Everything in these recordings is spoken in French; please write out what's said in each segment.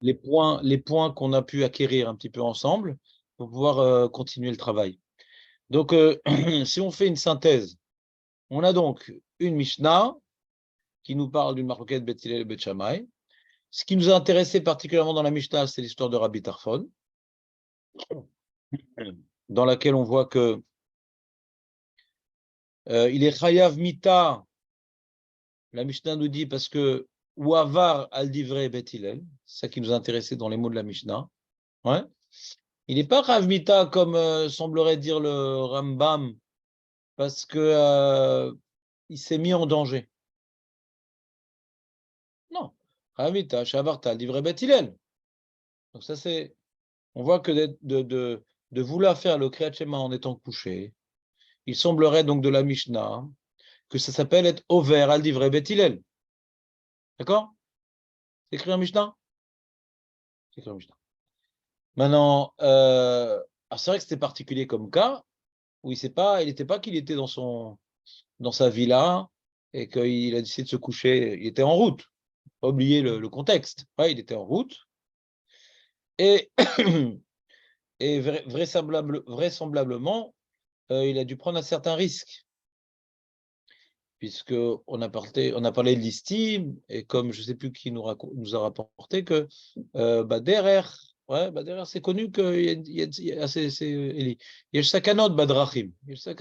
les points qu'on a pu acquérir un petit peu ensemble pour pouvoir continuer le travail. Donc, si on fait une synthèse, on a donc une Mishnah qui nous parle d'une marloquette Beth Hillel et Beth Shammai. Ce qui nous a intéressé particulièrement dans la Mishnah, c'est l'histoire de Rabbi Tarfon, dans laquelle on voit que il est Chayav Mita, la Mishnah nous dit, parce que ou Avar al Divrei Beth Hillel, c'est ça qui nous a intéressé dans les mots de la Mishnah. Ouais. Il n'est pas Chayav Mita comme semblerait dire le Rambam, parce que il s'est mis en danger. Non. Chayav Mita, Shavarta al Divrei Beth Hillel. Donc ça c'est, on voit que de vouloir faire le Kriyat Shema en étant couché, il semblerait donc de la Mishnah que ça s'appelle être over al divrei Beth Hillel. D'accord? C'est écrit en Mishnah? C'est écrit en Mishnah. Maintenant, c'est vrai que c'était particulier comme cas, où il n'était pas qu'il était dans sa villa et qu'il a décidé de se coucher. Il était en route. Pas oublier le contexte. Ouais, il était en route. Et, et vraisemblablement, il a dû prendre un certain risque. Puisqu'on a parlé de l'estime, et comme je ne sais plus qui nous a rapporté que derrière, c'est connu qu'il y a sakanot badrachim, c'est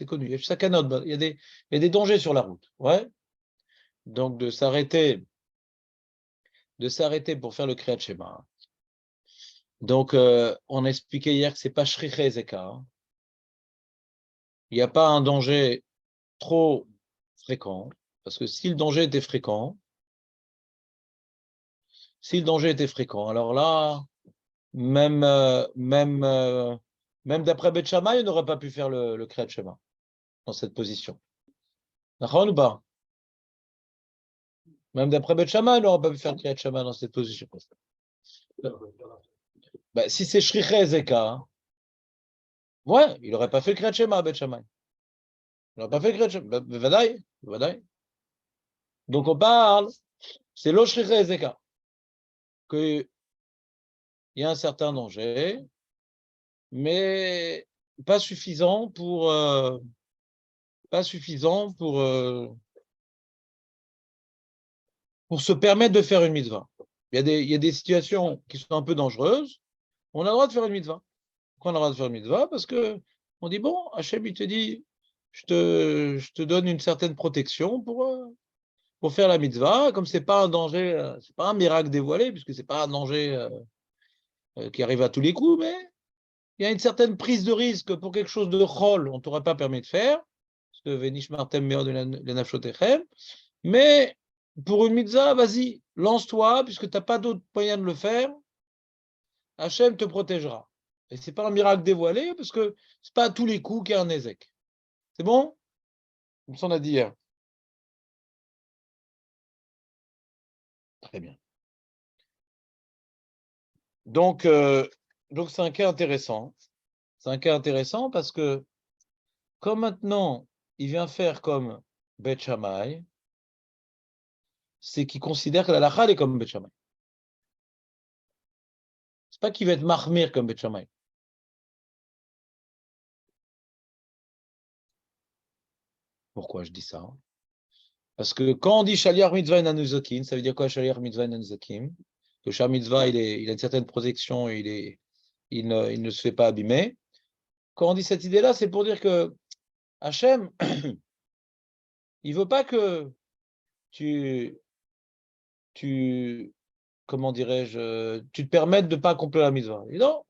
connu, il y a sakanot, il y a des dangers sur la route, ouais. Donc de s'arrêter pour faire le Kriyat Shema. Donc on a expliqué hier que c'est pas shriche zeka, il n'y a pas un danger trop fréquent, parce que si le danger était fréquent, alors là, même d'après Beth Shammai, on n'aurait pas pu faire le Kriyat Shema dans cette position. D'accord ou pas? Même d'après Beth Shammai, on n'aurait pas pu faire le Kriyat Shema dans cette position. Si c'est Shriche Zeka, ouais, il n'aurait pas fait le Kriyat Shema à Beth Shammai. Il n'aurait pas fait le Kriyat Shema. Vadaï. Donc on parle, c'est lo Shriche Zeka, qu'il y a un certain danger, mais pas suffisant pour se permettre de faire une mitzvah. Il y a des situations qui sont un peu dangereuses. On a le droit de faire une mitzvah. Pourquoi on a le droit de faire une mitzvah? Parce que on dit, bon, Hachem, il te dit, je te donne une certaine protection pour faire la mitzvah. Comme c'est pas un danger, c'est pas un miracle dévoilé, puisque c'est pas un danger qui arrive à tous les coups, mais il y a une certaine prise de risque pour quelque chose de chol, on ne t'aurait pas permis de faire, parce que Venish Martem Meod Lenafshotechem, mais pour une mitzvah, vas-y, lance-toi, puisque tu n'as pas d'autre moyen de le faire, Hachem te protégera. Et ce n'est pas un miracle dévoilé, parce que ce n'est pas à tous les coups qu'il y a un Nézek. C'est bon? Comme ça, on a dit hier. Très bien. Donc c'est un cas intéressant. C'est un cas intéressant parce que, comme maintenant, il vient faire comme Beth Shammai, c'est qu'il considère que la halakha est comme Beth Shammai. C'est pas qu'il va être mahmir comme Beth Shammai. Pourquoi je dis ça? Parce que quand on dit Shaliach mitzvah nanuzokim, ça veut dire quoi Shaliach mitzvah nanuzokim? Que Shaliach mitzvah, il a une certaine protection, il ne se fait pas abîmer. Quand on dit cette idée-là, c'est pour dire que Hachem, il veut pas que tu comment dirais-je, tu te permettes de ne pas accomplir la mitzvah. Et non,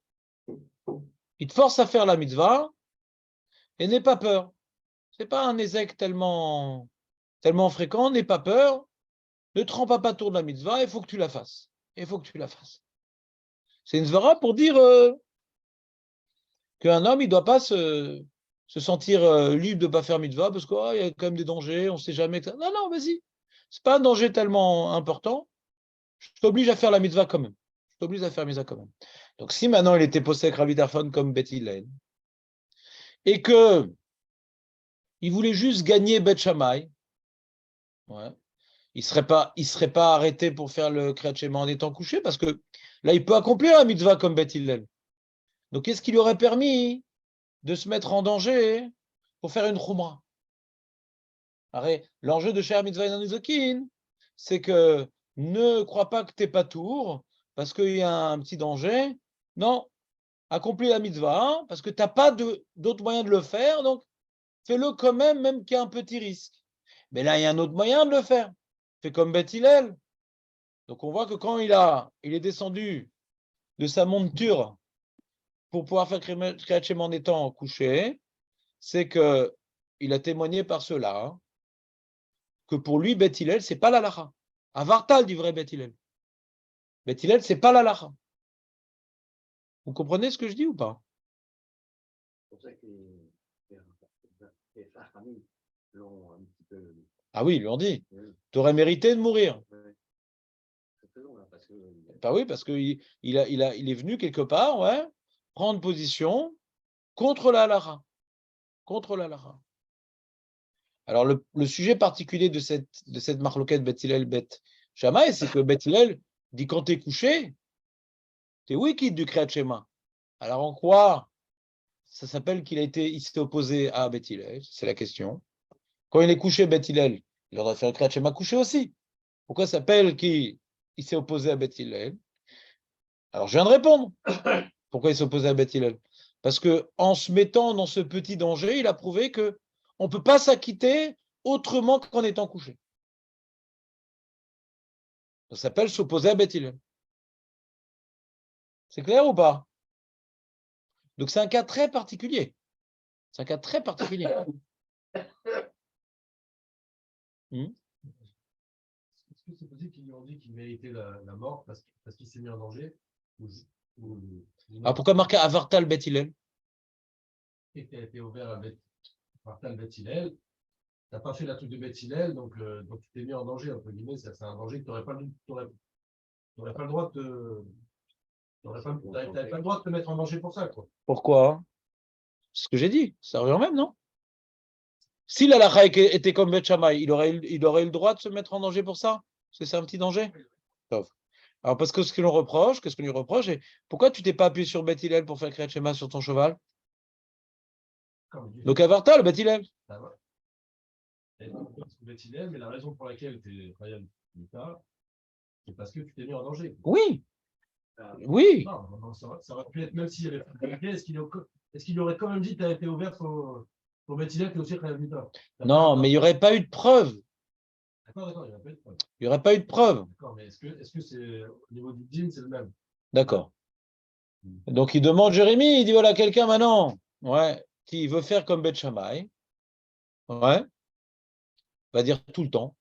il te force à faire la mitzvah et n'aie pas peur. C'est pas un ézec tellement fréquent, n'aie pas peur, ne te rends pas tour de la mitzvah, il faut que tu la fasses. C'est une svara pour dire qu'un homme, il ne doit pas se sentir libre de ne pas faire mitzvah parce qu'il y a quand même des dangers, on ne sait jamais. Non, vas-y. Ce n'est pas un danger tellement important. Je t'oblige à faire la mitzvah quand même. Donc, si maintenant il était posé avec Rabbi Tarfon comme Beth Hillel et que il voulait juste gagner Beth Shammai, ouais, il ne serait pas arrêté pour faire le Kriyat Shema en étant couché, parce que là, il peut accomplir la mitzvah comme Beth Hillel. Donc, qu'est-ce qui lui aurait permis de se mettre en danger pour faire une Khumra? L'enjeu de Shea Mitzvah Nizokin, c'est que ne crois pas que tu n'es pas tour, parce qu'il y a un petit danger. Non, accomplis la mitzvah, hein, parce que tu n'as pas d'autre moyen de le faire, donc fais-le quand même, même qu'il y a un petit risque. Mais là, il y a un autre moyen de le faire. Fais comme Beth Hillel. Donc on voit que quand il est descendu de sa monture pour pouvoir faire Kriyat Shema en étant couché, c'est que il a témoigné par cela, hein, que pour lui, Beth Hillel, c'est pas l'alacha. Avartal dit vrai Beth Hillel. Beth Hillel, c'est pas l'alacha. Vous comprenez ce que je dis ou pas? C'est pour ça que les Chachamim l'ont un petit peu. Ah oui, ils lui ont dit. Oui. Tu aurais mérité de mourir. Oui. C'est long, là, parce que. Bah oui, parce qu'il est venu quelque part, ouais, prendre position contre la halakha. Contre la halakha. Alors, le sujet particulier de cette marloquette Beth Hillel Beth Shammai, c'est que Beth Hillel dit quand t'es couché, t'es wikid du Kriyat Shema. Alors, en quoi ça s'appelle il s'est opposé à Beth Hillel? C'est la question. Quand il est couché, Beth Hillel, il aurait fait le Kriyat Shema couché aussi. Pourquoi ça s'appelle qu'il s'est opposé à Beth Hillel? Alors, je viens de répondre. Pourquoi il s'est opposé à Beth Hillel? Parce qu'en se mettant dans ce petit danger, il a prouvé qu'on ne peut pas s'acquitter autrement qu'en étant couché. Ça s'appelle s'opposer à Beth Hillel. C'est clair ou pas? Donc c'est un cas très particulier. C'est un cas très particulier. Est-ce que c'est possible qu'ils lui ont dit qu'il méritait la mort parce qu'il s'est mis en danger Alors pourquoi marquer Avartal Beth Hillel? Et tu as été ouvert à Martal Beth Hillel, tu n'as pas fait la truc de Beth Hillel, donc tu t'es mis en danger, entre guillemets, c'est un danger que tu n'aurais pas, pas le droit de t'avais pas le droit de te mettre en danger pour ça, quoi. Pourquoi? C'est ce que j'ai dit, ça revient au même, non? Si l'halakha était comme Beth Shammai, il aurait eu le droit de se mettre en danger pour ça? Parce que c'est un petit danger? Sauf. Alors parce que ce que l'on reproche, qu'est-ce qu'on lui reproche, et pourquoi tu t'es pas appuyé sur Beth Hillel pour faire Kriyat Shema sur ton cheval? Donc Avartal Beth Hillel. Ah ouais. Et donc, Beth Hillel, mais la raison pour laquelle tu es Ryan Mita, c'est parce que tu t'es mis en danger. Oui. Oui. Non, ça aurait pu être, même s'il y avait fait, est-ce qu'il aurait quand même dit que tu as été ouvert pour Beth Hillel, qui est aussi Ryan Mita? Non, mais il n'y aurait pas eu de preuve. D'accord, il n'y aurait pas eu de preuve. Il n'y aurait pas eu de preuve. D'accord, mais est-ce que c'est au niveau du djinn, c'est le même? D'accord. Donc il demande Jérémie, il dit voilà, quelqu'un maintenant, ouais, qui veut faire comme Beth Shammai, ouais, va dire tout le temps,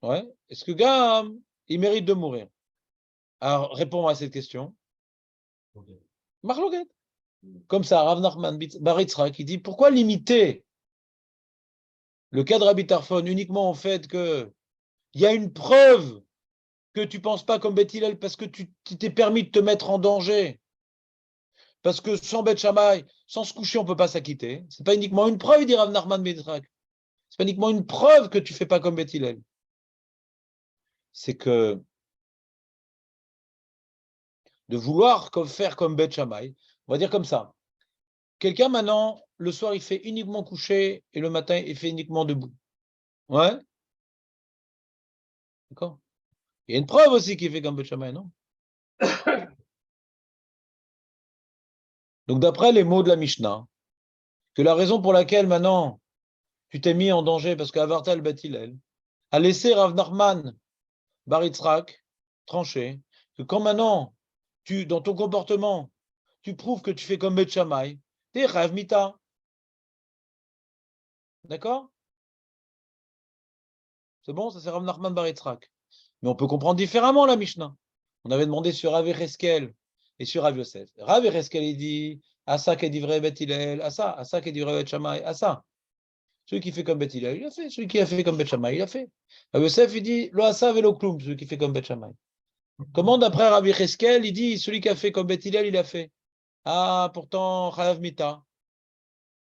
ouais, est-ce que gars, il mérite de mourir? Alors réponds à cette question. Okay. Marloquet. Comme ça, Rav Nachman bar Yitzhak, qui dit pourquoi limiter le cas de Rabbi Tarfon uniquement au fait qu'il y a une preuve que tu ne penses pas comme Beth Hillel parce que tu t'es permis de te mettre en danger. Parce que sans Beth Shammai, sans se coucher, on ne peut pas s'acquitter. Ce n'est pas uniquement une preuve, dit Rav Nachman bar Yitzhak. Ce n'est pas uniquement une preuve que tu ne fais pas comme Beth Hillel. C'est que de vouloir faire comme Beth Shammai, on va dire comme ça. Quelqu'un maintenant, le soir, il fait uniquement coucher et le matin, il fait uniquement debout. Ouais? D'accord? Il y a une preuve aussi qu'il fait comme Beth Shammai, non? Donc, d'après les mots de la Mishnah, que la raison pour laquelle maintenant tu t'es mis en danger parce qu'Avartal Beth Hillel a laissé Rav Nachman bar Yitzhak trancher, que quand maintenant, dans ton comportement, tu prouves que tu fais comme Beth Shammai, t'es Rav Mita. D'accord? C'est bon, ça c'est Rav Nachman bar Yitzhak. Mais on peut comprendre différemment la Mishnah. On avait demandé sur Rav Echeskel et sur Rav Yosef. Rav Echeskel, il dit Asa qui dit vrai Beth Hillel, Asa qui dit vrai Beth Shammai, Asa. Celui qui fait comme Beth Hillel, il a fait. Celui qui a fait comme Beth Shammai, il a fait. Rav Yosef, il dit Lo Asa velo klum, celui qui fait comme Beth Shammai. Comment d'après Rav Echeskel, il dit celui qui a fait comme Beth Hillel, il a fait. Ah, pourtant, Rav Mita.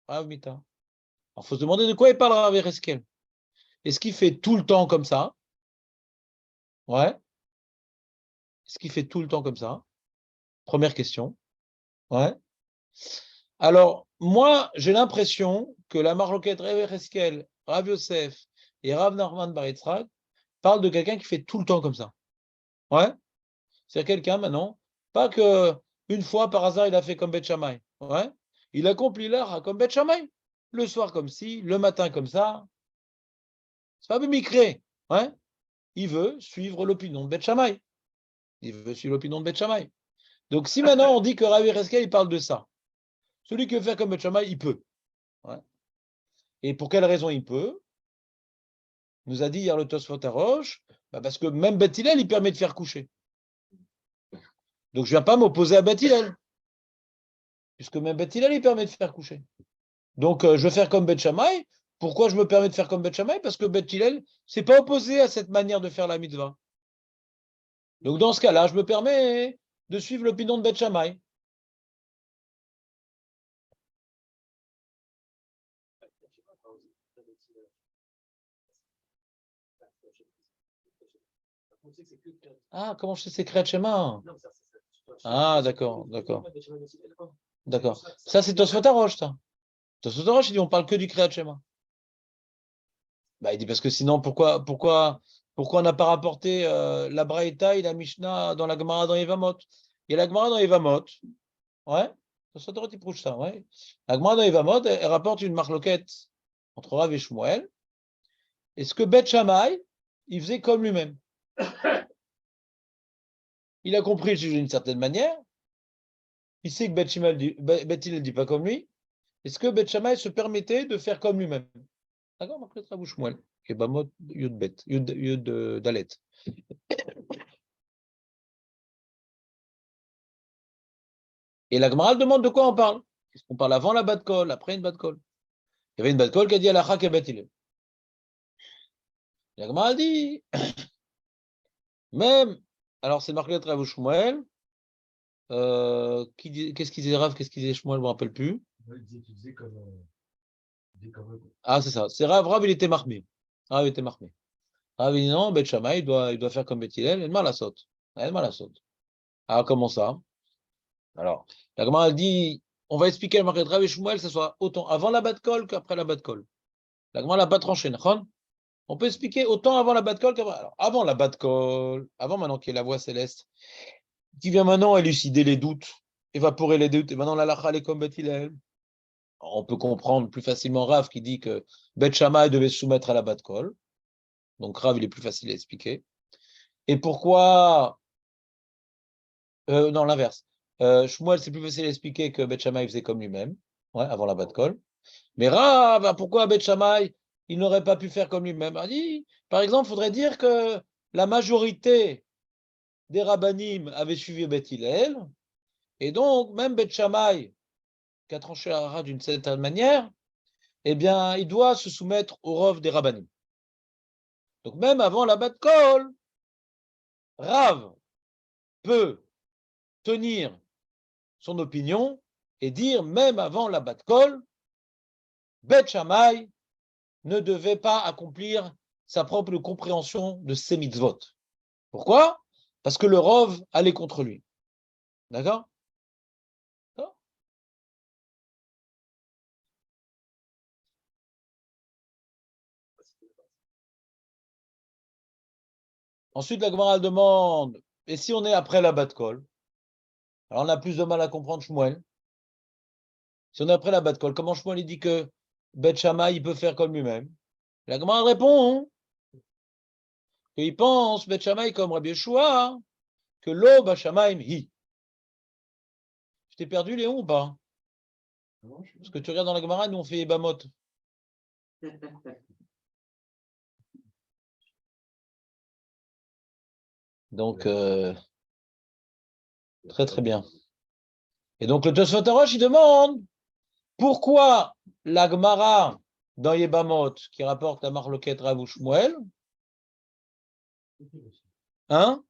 Rav Mita. Alors, il faut se demander de quoi il parle Rav Echeskel. Est-ce qu'il fait tout le temps comme ça? Ouais. Est-ce qu'il fait tout le temps comme ça? Première question. Ouais. Alors, moi, j'ai l'impression que la marloquette Rav Yecheskel, Rav Yosef et Rav Nachman bar Yitzhak parlent de quelqu'un qui fait tout le temps comme ça. Ouais. C'est quelqu'un maintenant, pas que une fois par hasard il a fait comme Beth Shammai. Ouais. Il accomplit l'heure comme Beth Shammai. Le soir comme ci, le matin comme ça. C'est pas Bimikre. Ouais. Il veut suivre l'opinion de Beth Shammai. Il veut suivre l'opinion de Beth Shammai. Donc si maintenant on dit que Rav Yecheskel il parle de ça, celui qui veut faire comme Beth Shammai, il peut. Ouais. Et pour quelle raison il peut? Nous a dit hier le Tosfot Arosh, parce que même Beth Hillel, il permet de faire coucher. Donc je ne viens pas m'opposer à Beth Hillel, puisque même Beth Hillel, il permet de faire coucher. Donc je vais faire comme Beth Shammai. Pourquoi je me permets de faire comme Beth Shammai? Parce que Beth Hillel, c'est pas opposé à cette manière de faire la mitzvah. Donc dans ce cas-là, je me permets de suivre l'opinion de Beth Shammai. Ah, comment je sais c'est Kriyat Shema? Ah, d'accord, d'accord. D'accord. Ça, c'est Tosfot Arosh, ça. Tosfot Arosh, il dit on parle que du Kriyat Shema. Bah, il dit parce que sinon, pourquoi on n'a pas rapporté la Braïta et la Mishnah dans la Gemara dans Yevamot? Il y a la Gemara dans Yevamot, ouais, Tosfot Arosh, il prouve ça, ouais. La Gemara dans Yevamot, elle rapporte une marloquette entre Rav et Shmuel. Est-ce que Beth Shammai, il faisait comme lui-même? Il a compris le sujet d'une certaine manière. Il sait que Beth Hillel ne dit pas comme lui. Est-ce que Beth Shammai se permettait de faire comme lui-même? D'accord, marqué Rav Shmuel. Et Bamot Yud Bet, Yud Dalet. Et la Gemara demande de quoi on parle. Est-ce qu'on parle avant la bat kol, après une bat kol? Il y avait une bat kol qui a dit Alakha Kebet Hillel. La Gemara dit, même, alors c'est marqué Rav Shmuel, qu'est-ce qu'il disait Rav, qu'est-ce qu'il disait Shmuel, je ne me rappelle plus. Tu disais comme eux, quoi. Ah, c'est ça, c'est Rav, il était marmé. Rav était marmé. Rav, il dit non, Bet Shammai, il doit faire comme Bet Hillel, il a mal à saute. Il a mal à saute. Ah, comment ça? Alors, la Gemara dit, on va expliquer le marqué de Rav et Shmuel, que ce soit autant avant la bat kol qu'après la bat kol. La Gemara l'a pas tranché, on peut expliquer autant avant la bat kol qu'après. Alors, avant la bat kol, avant maintenant qu'il y ait la voix céleste, qui vient maintenant élucider les doutes, évaporer les doutes, et maintenant la lacha est comme Bet Hillel. On peut comprendre plus facilement Rav qui dit que Bet Shammai devait se soumettre à la bat kol. Donc Rav, il est plus facile à expliquer. Et pourquoi non, l'inverse. Shmuel, c'est plus facile à expliquer que Bet Shammai faisait comme lui-même, ouais, avant la bat kol. Mais Rav, pourquoi Bet Shammai, il n'aurait pas pu faire comme lui-même? Il dit, par exemple, il faudrait dire que la majorité des rabbanim avaient suivi Bet Hillel, et donc même Bet Shammai, qui a tranché la Hara d'une certaine manière, eh bien, il doit se soumettre au rov des rabbanim. Donc même avant la bat kol, Rav peut tenir son opinion et dire, même avant la bat kol, Bet Shammai ne devait pas accomplir sa propre compréhension de ses mitzvot. Pourquoi? Parce que le rov allait contre lui. D'accord? Ensuite, la Gemara demande, et si on est après la bat kol? Alors on a plus de mal à comprendre Shmuel. Si on est après la bat kol, comment Shmuel il dit que Bet Shammai il peut faire comme lui-même? La Gemara répond qu'il pense Bet Shammai comme Rabbi Yeshua, que lo b'shamayim hi. Je t'ai perdu Léon ou pas? Parce que tu regardes dans la Gemara, nous on fait Bamot. Donc, très très bien. Et donc le Tosfot Arosh, il demande pourquoi la Gemara dans Yebamot, qui rapporte la marloquette Rav ou Shmuel, hein?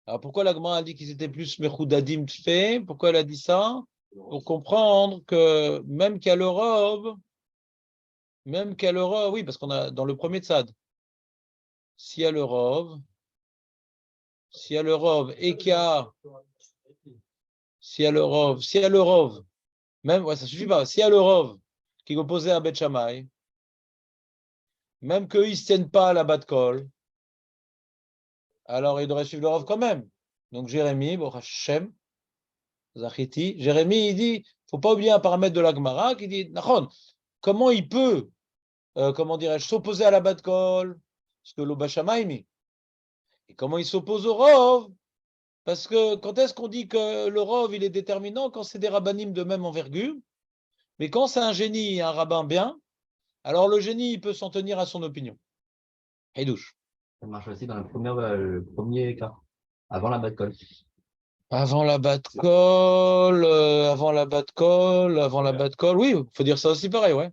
Alors pourquoi la Gemara a dit qu'ils étaient plus Mechoudadim Tfé? Pourquoi elle a dit ça? pour comprendre que même qu'il y a le Rov, oui, parce qu'on a dans le premier tzad, s'il y a le Rov, et qu'il y a, s'il y a le Rov, même, ouais, ça suffit pas, s'il y a le Rov qui est opposé à Bet Shammai, même qu'eux, ils ne se tiennent pas à la Bat Kol, alors ils devraient suivre le Rov quand même. Donc Jérémie, Baruch Hashem, Zachiti, Jérémie, il dit, il ne faut pas oublier un paramètre de la Gemara qui dit, Nachon, comment il peut, comment dirais-je, s'opposer à la Bat Kol, parce que l'Oba Shammai, et comment il s'oppose au Rov, parce que quand est-ce qu'on dit que le Rov, il est déterminant quand c'est des rabbanim de même envergure, mais quand c'est un génie, un rabbin bien, alors le génie, il peut s'en tenir à son opinion. Et douche. Ça marche aussi dans le premier cas, avant la bad call. Avant la Bat Kol, oui, il faut dire ça aussi pareil, ouais.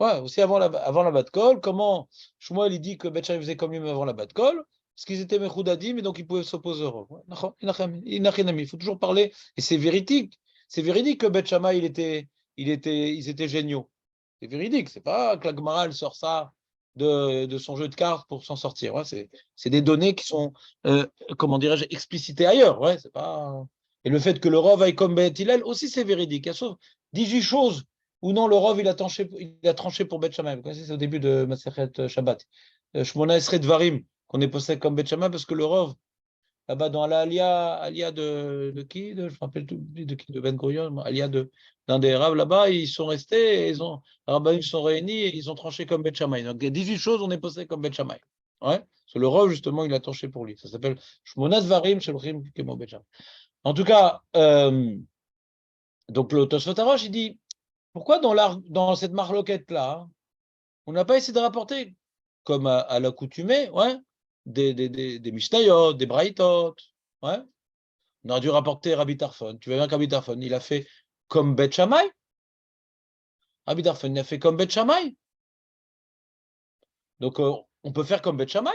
Ouais, aussi avant la Bat Kol, comment Shmuel il dit que Bet Shammai faisait comme lui avant la Bat Kol, parce qu'ils étaient mechoudadim et donc ils pouvaient s'opposer au Rov. Il faut toujours parler, et c'est véridique. C'est véridique que Bet Shammai ils étaient géniaux. C'est véridique, c'est pas que la Gemara elle sort ça de son jeu de cartes pour s'en sortir. Ouais, c'est des données qui sont, comment dirais-je, explicitées ailleurs. Ouais, c'est pas... Et le fait que le Rov aille comme Bet Hillel aussi c'est véridique. Il y a sauf 18 choses où non, le Rov il a tranché pour Bet Shammai. Vous connaissez, c'est au début de Masechet Shabbat. Shmona Esrei Dvarim, qu'on est posé comme Bet Shammai parce que le Rov, là-bas dans l'Alia de qui je me rappelle tout de qui, de Ben Gurion, d'un des Rav là-bas, ils sont restés, les rabbins sont réunis et ils ont tranché comme Bet Shammai. Donc il y a 18 choses, on est posé comme Bet Shammai. Ouais, c'est le Rav justement, il a tranché pour lui. Ça s'appelle Shmona Dvarim Shelchim Kemo Bet Shammai. En tout cas, donc le Tosfot Arosh, il dit, pourquoi dans cette marloquette-là, on n'a pas essayé de rapporter, comme à l'accoutumée, ouais, des Mishnayot, des Braïtot, ouais. On aurait dû rapporter Rabbi Tarfon. Tu vois bien qu'Rabbi Tarfon, il a fait comme Bet Shammai. Rabbi Tarfon, il a fait comme Bet Shammai. Donc, on peut faire comme Bet Shammai.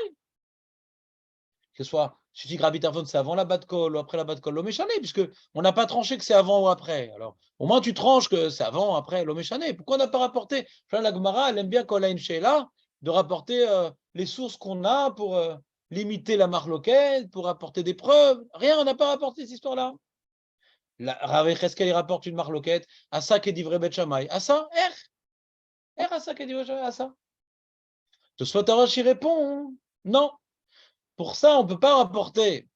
Que ce soit, je dis que Rabbi Tarfon, c'est avant la Bat Kol ou après la Bat Kol, l'Oméchané, puisque on n'a pas tranché que c'est avant ou après. Alors, au moins, tu tranches que c'est avant ou après l'Oméchané. Pourquoi on n'a pas rapporté? La Gemara, elle aime bien quand elle a une sheila, de rapporter les sources qu'on a pour limiter la marloquette, pour apporter des preuves. Rien, on n'a pas rapporté cette histoire-là. Rav Cheskel, il rapporte une marloquette. À ça qu'est divré Bet Shammai. À ça, à ça qu'est divré à ça. Tosfot Arosh, il répond, non. Pour ça, on ne peut pas rapporter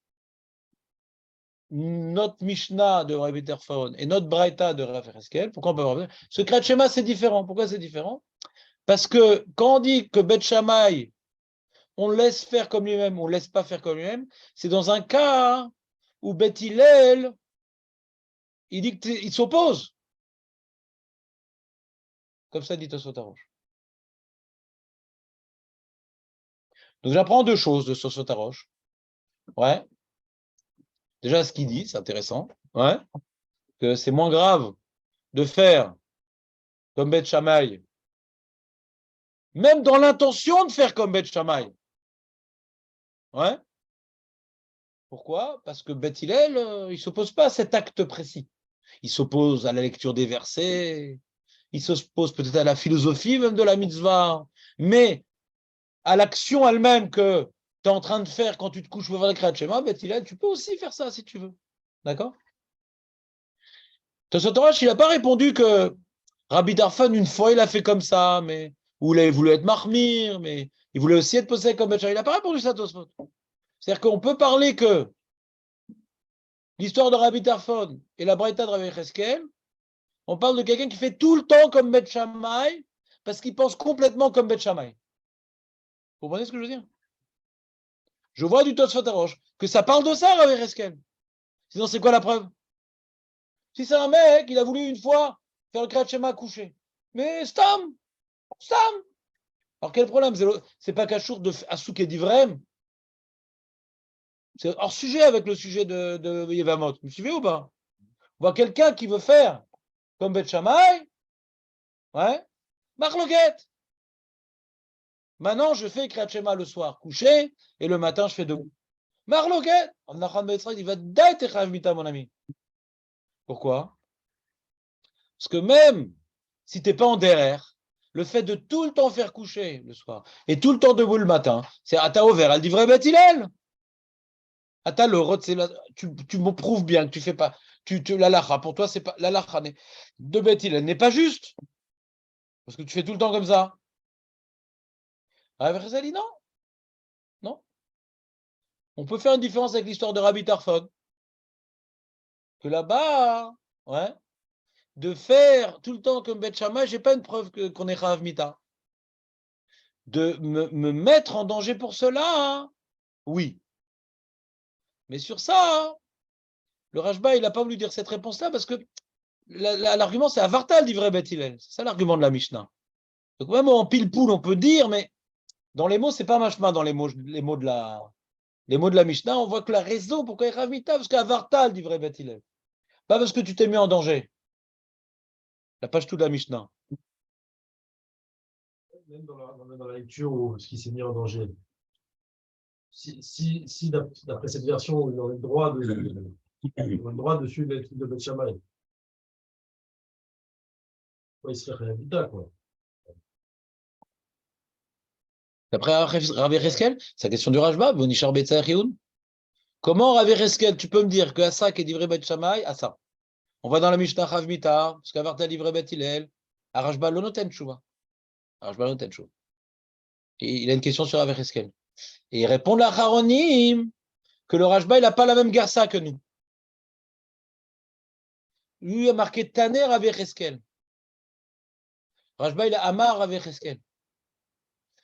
notre Mishnah de Rabbi Tarfon et notre Braïta de Rav Cheskel. Pourquoi on peut rapporter? Ce Krat Shema, c'est différent. Pourquoi c'est différent? Parce que quand on dit que Bet Shammai, on laisse faire comme lui-même, on ne laisse pas faire comme lui-même, c'est dans un cas où Bet Hillel, il dit qu'il s'oppose. Comme ça dit Tosfot Arosh. Donc j'apprends deux choses de Tosfot Arosh. Ouais. Déjà, ce qu'il dit, c'est intéressant. Ouais. Que c'est moins grave de faire comme Bet Shammai, même dans l'intention de faire comme Bet Shammai. Ouais. Pourquoi? Parce que Bet Hillel, il ne s'oppose pas à cet acte précis. Il s'oppose à la lecture des versets, il s'oppose peut-être à la philosophie même de la mitzvah, mais à l'action elle-même que tu es en train de faire quand tu te couches pour faire le Kriyat Shema, Bet Hillel, tu peux aussi faire ça si tu veux. D'accord? Tosfot Arosh, il n'a pas répondu que Rabbi Tarfon, une fois, il a fait comme ça, mais ou il voulu être marmire, mais il voulait aussi être posé comme Bet Shammai. Il n'a pas répondu ça, Tosfot. C'est-à-dire qu'on peut parler que l'histoire de Rabbi Tarfon et la Braïta de Rabbi Cheskel, on parle de quelqu'un qui fait tout le temps comme Bet Shammai parce qu'il pense complètement comme Bet Shammai. Vous comprenez ce que je veux dire? Je vois du Tosfot Arosh que ça parle de ça, Rabbi Cheskel. Sinon, c'est quoi la preuve? Si c'est un mec, il a voulu une fois faire le Kriyat Shema couché. Mais Stam. Alors quel problème? C'est pas Kachour de Assouk et d'Ivrem. C'est hors sujet avec le sujet de Yevamot. Vous me suivez ou pas? On voit quelqu'un qui veut faire comme Bet Shammai. Ouais. Marloquette. Maintenant, je fais Kriyat Shema le soir couché et le matin, je fais debout. Marloquette. Il va mon ami. Pourquoi? Parce que même si tu n'es pas en DRR, le fait de tout le temps faire coucher le soir et tout le temps debout le matin, c'est à ta ouvert, elle dit vrai Beth Hillel. Ata le rot, tu me prouves bien que tu fais pas. L'alacha, pour toi, c'est pas l'alacha de Beth Hillel n'est pas juste. Parce que tu fais tout le temps comme ça. Rav Chazal, non. Non. On peut faire une différence avec l'histoire de Rabbi Tarfon. Que là-bas, ouais, de faire tout le temps comme Beth Shammai, j'ai pas une preuve qu'on est Rav Mita. De me mettre en danger pour cela, hein, oui. Mais sur ça, hein, le Rashba, il n'a pas voulu dire cette réponse-là parce que l'argument, c'est Avartal, dit vrai Beth Hillel. C'est ça l'argument de la Mishnah. Donc même en pile-poule, on peut dire, mais dans les mots, c'est pas machma dans les mots de la Mishnah, on voit que la raison pourquoi il est Rav Mita, parce qu'Avartal, dit vrai Beth Hillel. Pas parce que tu t'es mis en danger. La page tout de la Mishnah. Même dans la lecture où ce qui s'est mis en danger. Si d'après cette version, il aurait le droit de suivre les trucs de Beth Shammai, il serait Rabita, quoi. D'après Rav Cheskel, c'est la question du Rashba, Bonishar Betzahioun. Comment Rav Cheskel, tu peux me dire que Asa qui est livré Beth Shammai, Asa. On va dans la Mishnah Rav Mita, parce qu'Avartal livré Beth Hillel, à Rashba Lonoten Chouva. Rashba Lonoten Chouva. Et il a une question sur Rav Cheskel. Et il répond à Haronim que le Rashba, il n'a pas la même garça que nous. Lui, il a marqué Taner Rav Cheskel. Rashba, il a Amar Rav Cheskel.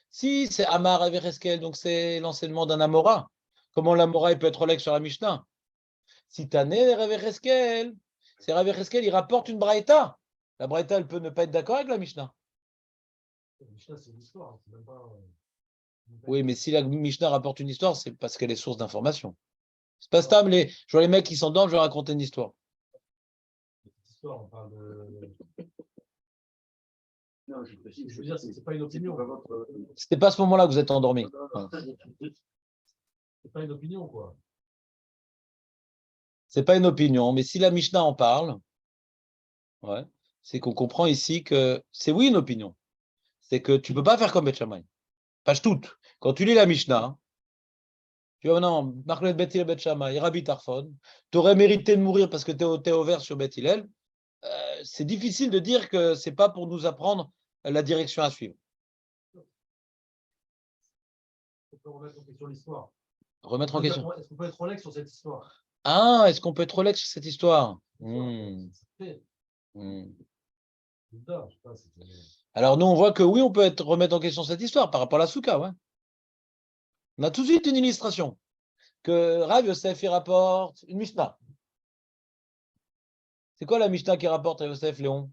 Si c'est Amar Rav Cheskel, donc c'est l'enseignement d'un Amora. Comment l'Amora, il peut être lex sur la Mishnah? Si Taner Rav Cheskel, c'est Rav Cheskel, il rapporte une braïta. La braïta, elle peut ne pas être d'accord avec la Mishnah. La Mishnah, c'est l'histoire, c'est même pas. Oui, mais si la Mishnah rapporte une histoire, c'est parce qu'elle est source d'information. C'est pas Stam, je vois les mecs qui s'endorment, je vais raconter une histoire. Cette histoire, on parle de. Non, je précise. Je veux dire, c'est pas une opinion. C'était pas à ce moment-là que vous êtes endormi. C'est pas une opinion, quoi. C'est pas une opinion, mais si la Mishnah en parle, ouais, c'est qu'on comprend ici que c'est oui une opinion. C'est que tu peux pas faire comme Beth Shammai. Page toute. Quand tu lis la Mishnah, tu vas non, Marcolet Beth Hillel Beth Shammai, Rabbi Tarfon, tu aurais mérité de mourir parce que tu es au vert sur Beth Hillel. C'est difficile de dire que c'est pas pour nous apprendre la direction à suivre. On peut remettre en question l'histoire. Remettre en question. Est-ce qu'on peut être Rolex sur cette histoire? Ah, est-ce qu'on peut être Rolex sur cette histoire? Alors nous, on voit que oui, on peut remettre en question cette histoire par rapport à la Souka. Ouais. On a tout de suite une illustration. Que Rav Yosef, il rapporte une Mishnah. C'est quoi la Mishnah qui rapporte à Yosef, Léon?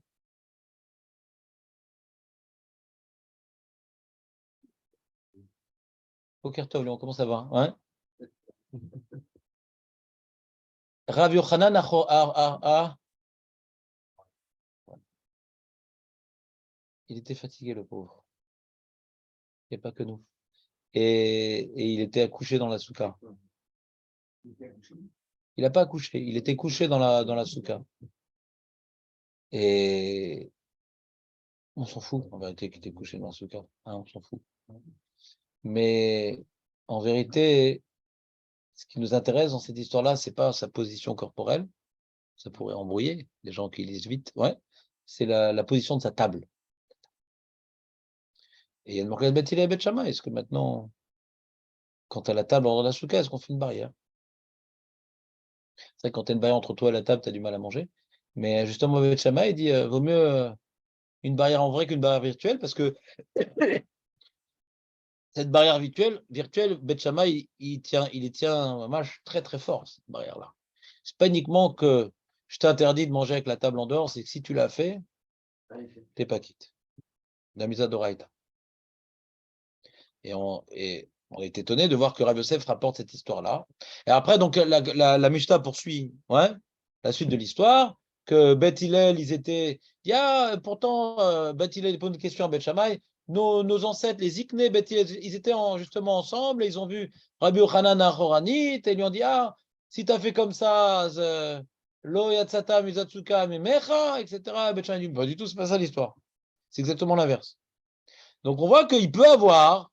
Pokertov, Léon, comment ça va? Ouais. Rav Yochanan il était fatigué, le pauvre. Il n'y a pas que nous. Et il était accouché dans la souka. Il n'a pas accouché, il était couché dans la souka. Et on s'en fout, en vérité, qu'il était couché dans la souka. Hein, on s'en fout. Mais en vérité, ce qui nous intéresse dans cette histoire-là, c'est pas sa position corporelle. Ça pourrait embrouiller les gens qui lisent vite. Ouais. C'est la position de sa table. Et il y a une marque Beth Hillel et Beth Shammai. Est-ce que maintenant, quand tu as la table hors de la souka, est-ce qu'on fait une barrière? C'est vrai que quand tu as une barrière entre toi et la table, tu as du mal à manger. Mais justement, Beth Shammai, il dit vaut mieux une barrière en vrai qu'une barrière virtuelle, parce que cette barrière virtuelle, Beth Shammai, il les tient très très fort, cette barrière-là. C'est pas uniquement que je t'interdis de manger avec la table en dehors, c'est que si tu l'as fait, t'es pas quitte. La misa d'Oraïta. Et on est étonné de voir que Rav Yosef rapporte cette histoire-là. Et après, donc, la Mishnah poursuit, ouais, la suite de l'histoire, que Beth Hillel, ils étaient. Il y a pourtant, Beth Hillel pose une question à Beth Shammai. Nos ancêtres, les Ikné, Beth Hillel, ils étaient justement ensemble et ils ont vu Rabbi Yochanan Achoranit et ils lui ont dit si tu as fait comme ça, Lo yatsata mizatsuka memecha, etc. Bet Shammai dit, pas du tout, c'est pas ça l'histoire. C'est exactement l'inverse. Donc on voit qu'il peut avoir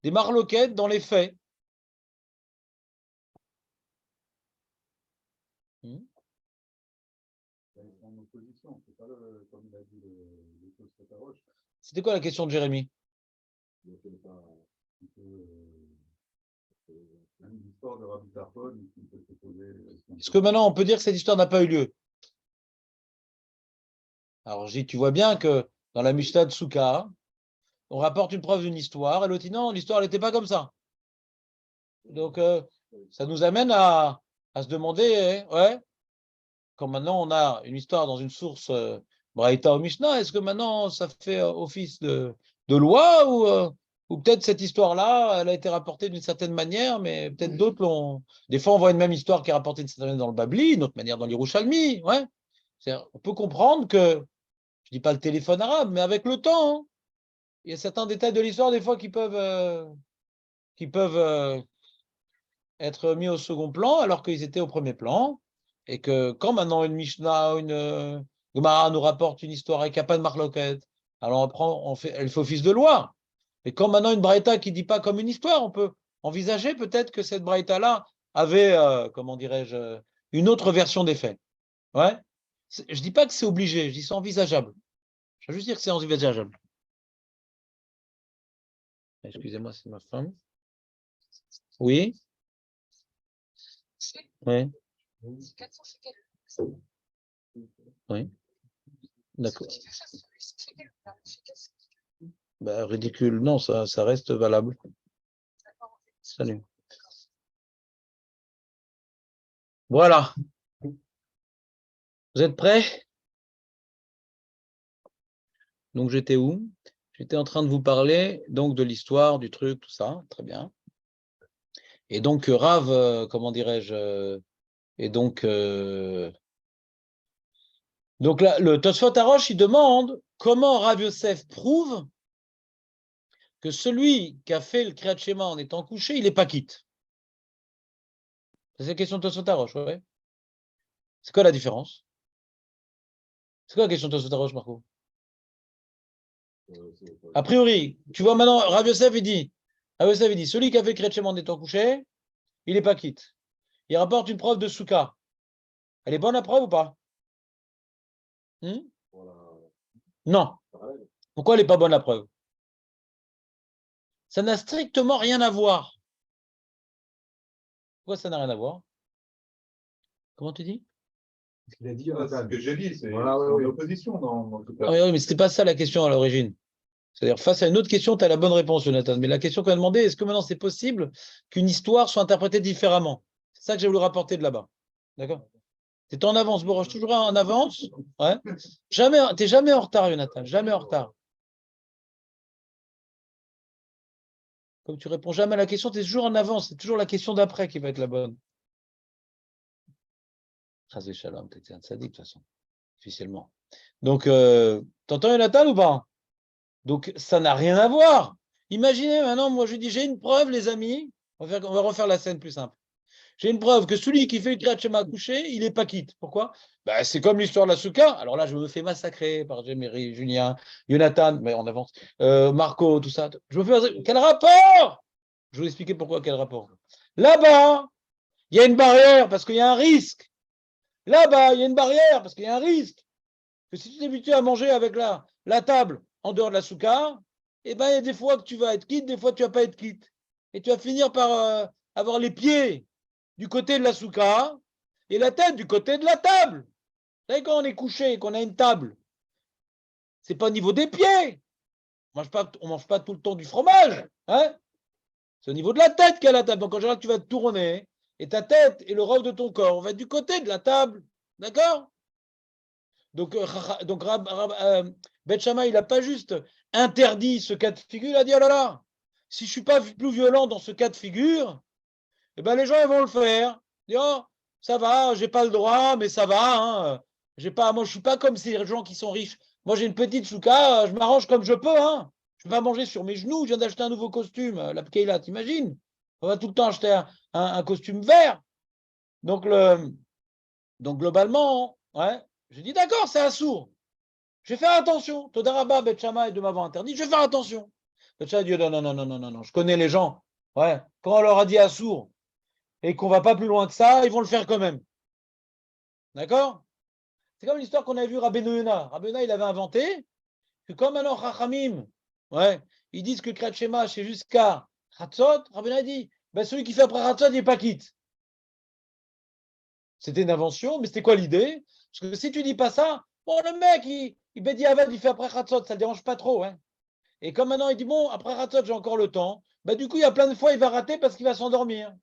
des marloquettes dans les faits. En opposition, c'est pas comme il a dit le Tosfot Harosh, C'était quoi la question de Jérémie? il n'y a pas un peu l'histoire de Rabbi Tarfon, il peut se poser. Est-ce que maintenant on peut dire que cette histoire n'a pas eu lieu? Alors je dis, tu vois bien que dans la Mishnah de Souka, on rapporte une preuve d'une histoire, et l'autre dit non, l'histoire n'était pas comme ça. Donc ça nous amène à se demander, ouais, quand maintenant on a une histoire dans une source Braïta ou Mishnah, est-ce que maintenant ça fait office de loi ou peut-être cette histoire-là, elle a été rapportée d'une certaine manière, mais peut-être d'autres l'ont. Des fois, on voit une même histoire qui est rapportée d'une certaine manière dans le Babli, d'une autre manière dans l'Yerushalmi. Ouais. On peut comprendre que, je dis pas le téléphone arabe, mais avec le temps, hein, il y a certains détails de l'histoire, des fois, qui peuvent être mis au second plan alors qu'ils étaient au premier plan. Et que quand maintenant une Mishnah, une Gemara nous rapporte une histoire et qu'il n'y a pas de marloquette, alors elle fait office de loi. Et quand maintenant une Braïta qui ne dit pas comme une histoire, on peut envisager peut-être que cette Braïta-là avait, comment dirais-je, une autre version des faits. Ouais. Je ne dis pas que c'est obligé, je dis c'est envisageable. Je veux juste dire que c'est envisageable. Excusez-moi, c'est ma femme. Oui. Oui. Oui. D'accord. Bah, ridicule, non, ça reste valable. Salut. Voilà. Vous êtes prêts? Donc j'étais où? J'étais en train de vous parler donc de l'histoire, du truc, tout ça, très bien. Et donc Rav, comment dirais-je, et donc là, le Tosfot Harosh, il demande comment Rav Yosef prouve que celui qui a fait le Kriyat Shema en étant couché, il n'est pas quitte. C'est la question de Tosfot Harosh, ouais. C'est quoi la différence? C'est quoi la question de Tosfot Harosh, Marco? A priori, tu vois maintenant, Rav Yosef, il dit, celui qui a fait le Kriyat Shema en étant couché, il n'est pas quitte. Il rapporte une preuve de Souka. Elle est bonne la preuve ou pas? Non. Pourquoi elle n'est pas bonne la preuve? Ça n'a strictement rien à voir. Pourquoi ça n'a rien à voir? Comment tu dis? Il a dit, ce que j'ai dit, c'est Voilà, en opposition dans tout cas. Ah oui, mais ce n'était pas ça la question à l'origine. C'est-à-dire, face à une autre question, tu as la bonne réponse, Jonathan. Mais la question qu'on a demandé, est-ce que maintenant c'est possible qu'une histoire soit interprétée différemment? C'est ça que j'ai voulu rapporter de là-bas. D'accord? Tu es en avance, Boroche, toujours en avance. Ouais. Tu n'es jamais en retard, Jonathan. Jamais en retard. Comme tu réponds jamais à la question, tu es toujours en avance. C'est toujours la question d'après qui va être la bonne. Chazé Shalom, tu es un sadique de toute façon, officiellement. Donc, t'entends Jonathan ou pas? Donc, ça n'a rien à voir. Imaginez maintenant, moi je dis, j'ai une preuve, les amis. On va refaire la scène plus simple. J'ai une preuve que celui qui fait le Kriyat Shema couché, il n'est pas quitte. Pourquoi? Ben, c'est comme l'histoire de la Souka. Alors là, je me fais massacrer par Jéméry, Julien, Jonathan, mais on avance, Marco, tout ça. Je me fais massacrer. Quel rapport? Je vais vous expliquer pourquoi, quel rapport. Là-bas, il y a une barrière parce qu'il y a un risque. Là-bas, il y a une barrière parce qu'il y a un risque. Que si tu t'es habitué à manger avec la table en dehors de la souka, eh ben, il y a des fois que tu vas être quitte, des fois tu vas pas être quitte. Et tu vas finir par avoir les pieds du côté de la souka et la tête du côté de la table. Vous savez, quand on est couché et qu'on a une table, c'est pas au niveau des pieds. On ne mange pas tout le temps du fromage. Hein, c'est au niveau de la tête qu'il y a la table. Donc en général, tu vas te tourner et ta tête et le rôle de ton corps, on va être du côté de la table. D'accord? Donc Bet Shammai, il n'a pas juste interdit ce cas de figure, il a dit, oh là là, si je ne suis pas plus violent dans ce cas de figure, eh ben les gens ils vont le faire. Ils disent, oh, ça va, j'ai pas le droit, mais ça va. Hein. Moi, je ne suis pas comme ces gens qui sont riches. Moi, j'ai une petite souka, je m'arrange comme je peux. Hein. Je ne vais pas manger sur mes genoux, je viens d'acheter un nouveau costume. La Pkeila, t'imagines? On va tout le temps acheter un costume vert. Donc, Donc, globalement, ouais, je dis d'accord, c'est assourd. Je vais faire attention. Todarabba, Bet Shammai de m'avoir interdit, je vais faire attention. Bet Shammai dit non, je connais les gens. Ouais, quand on leur a dit assourd et qu'on va pas plus loin que ça, ils vont le faire quand même. D'accord? C'est comme l'histoire qu'on a vue Rabbeinu Yonah. Rabbeinu Yonah, il avait inventé que comme maintenant Chachamim, ouais, ils disent que Kriyat Shema, c'est jusqu'à Chatzot, Rabbeinu Yonah dit, ben celui qui fait après Chatzot, il n'est pas quitte. C'était une invention, mais c'était quoi l'idée? Parce que si tu dis pas ça, bon, le mec, il Bediavad, il fait après Chatzot, ça ne le dérange pas trop. Hein. Et comme maintenant, il dit, bon, après Chatzot, j'ai encore le temps, ben, du coup, il y a plein de fois, il va rater parce qu'il va s'endormir.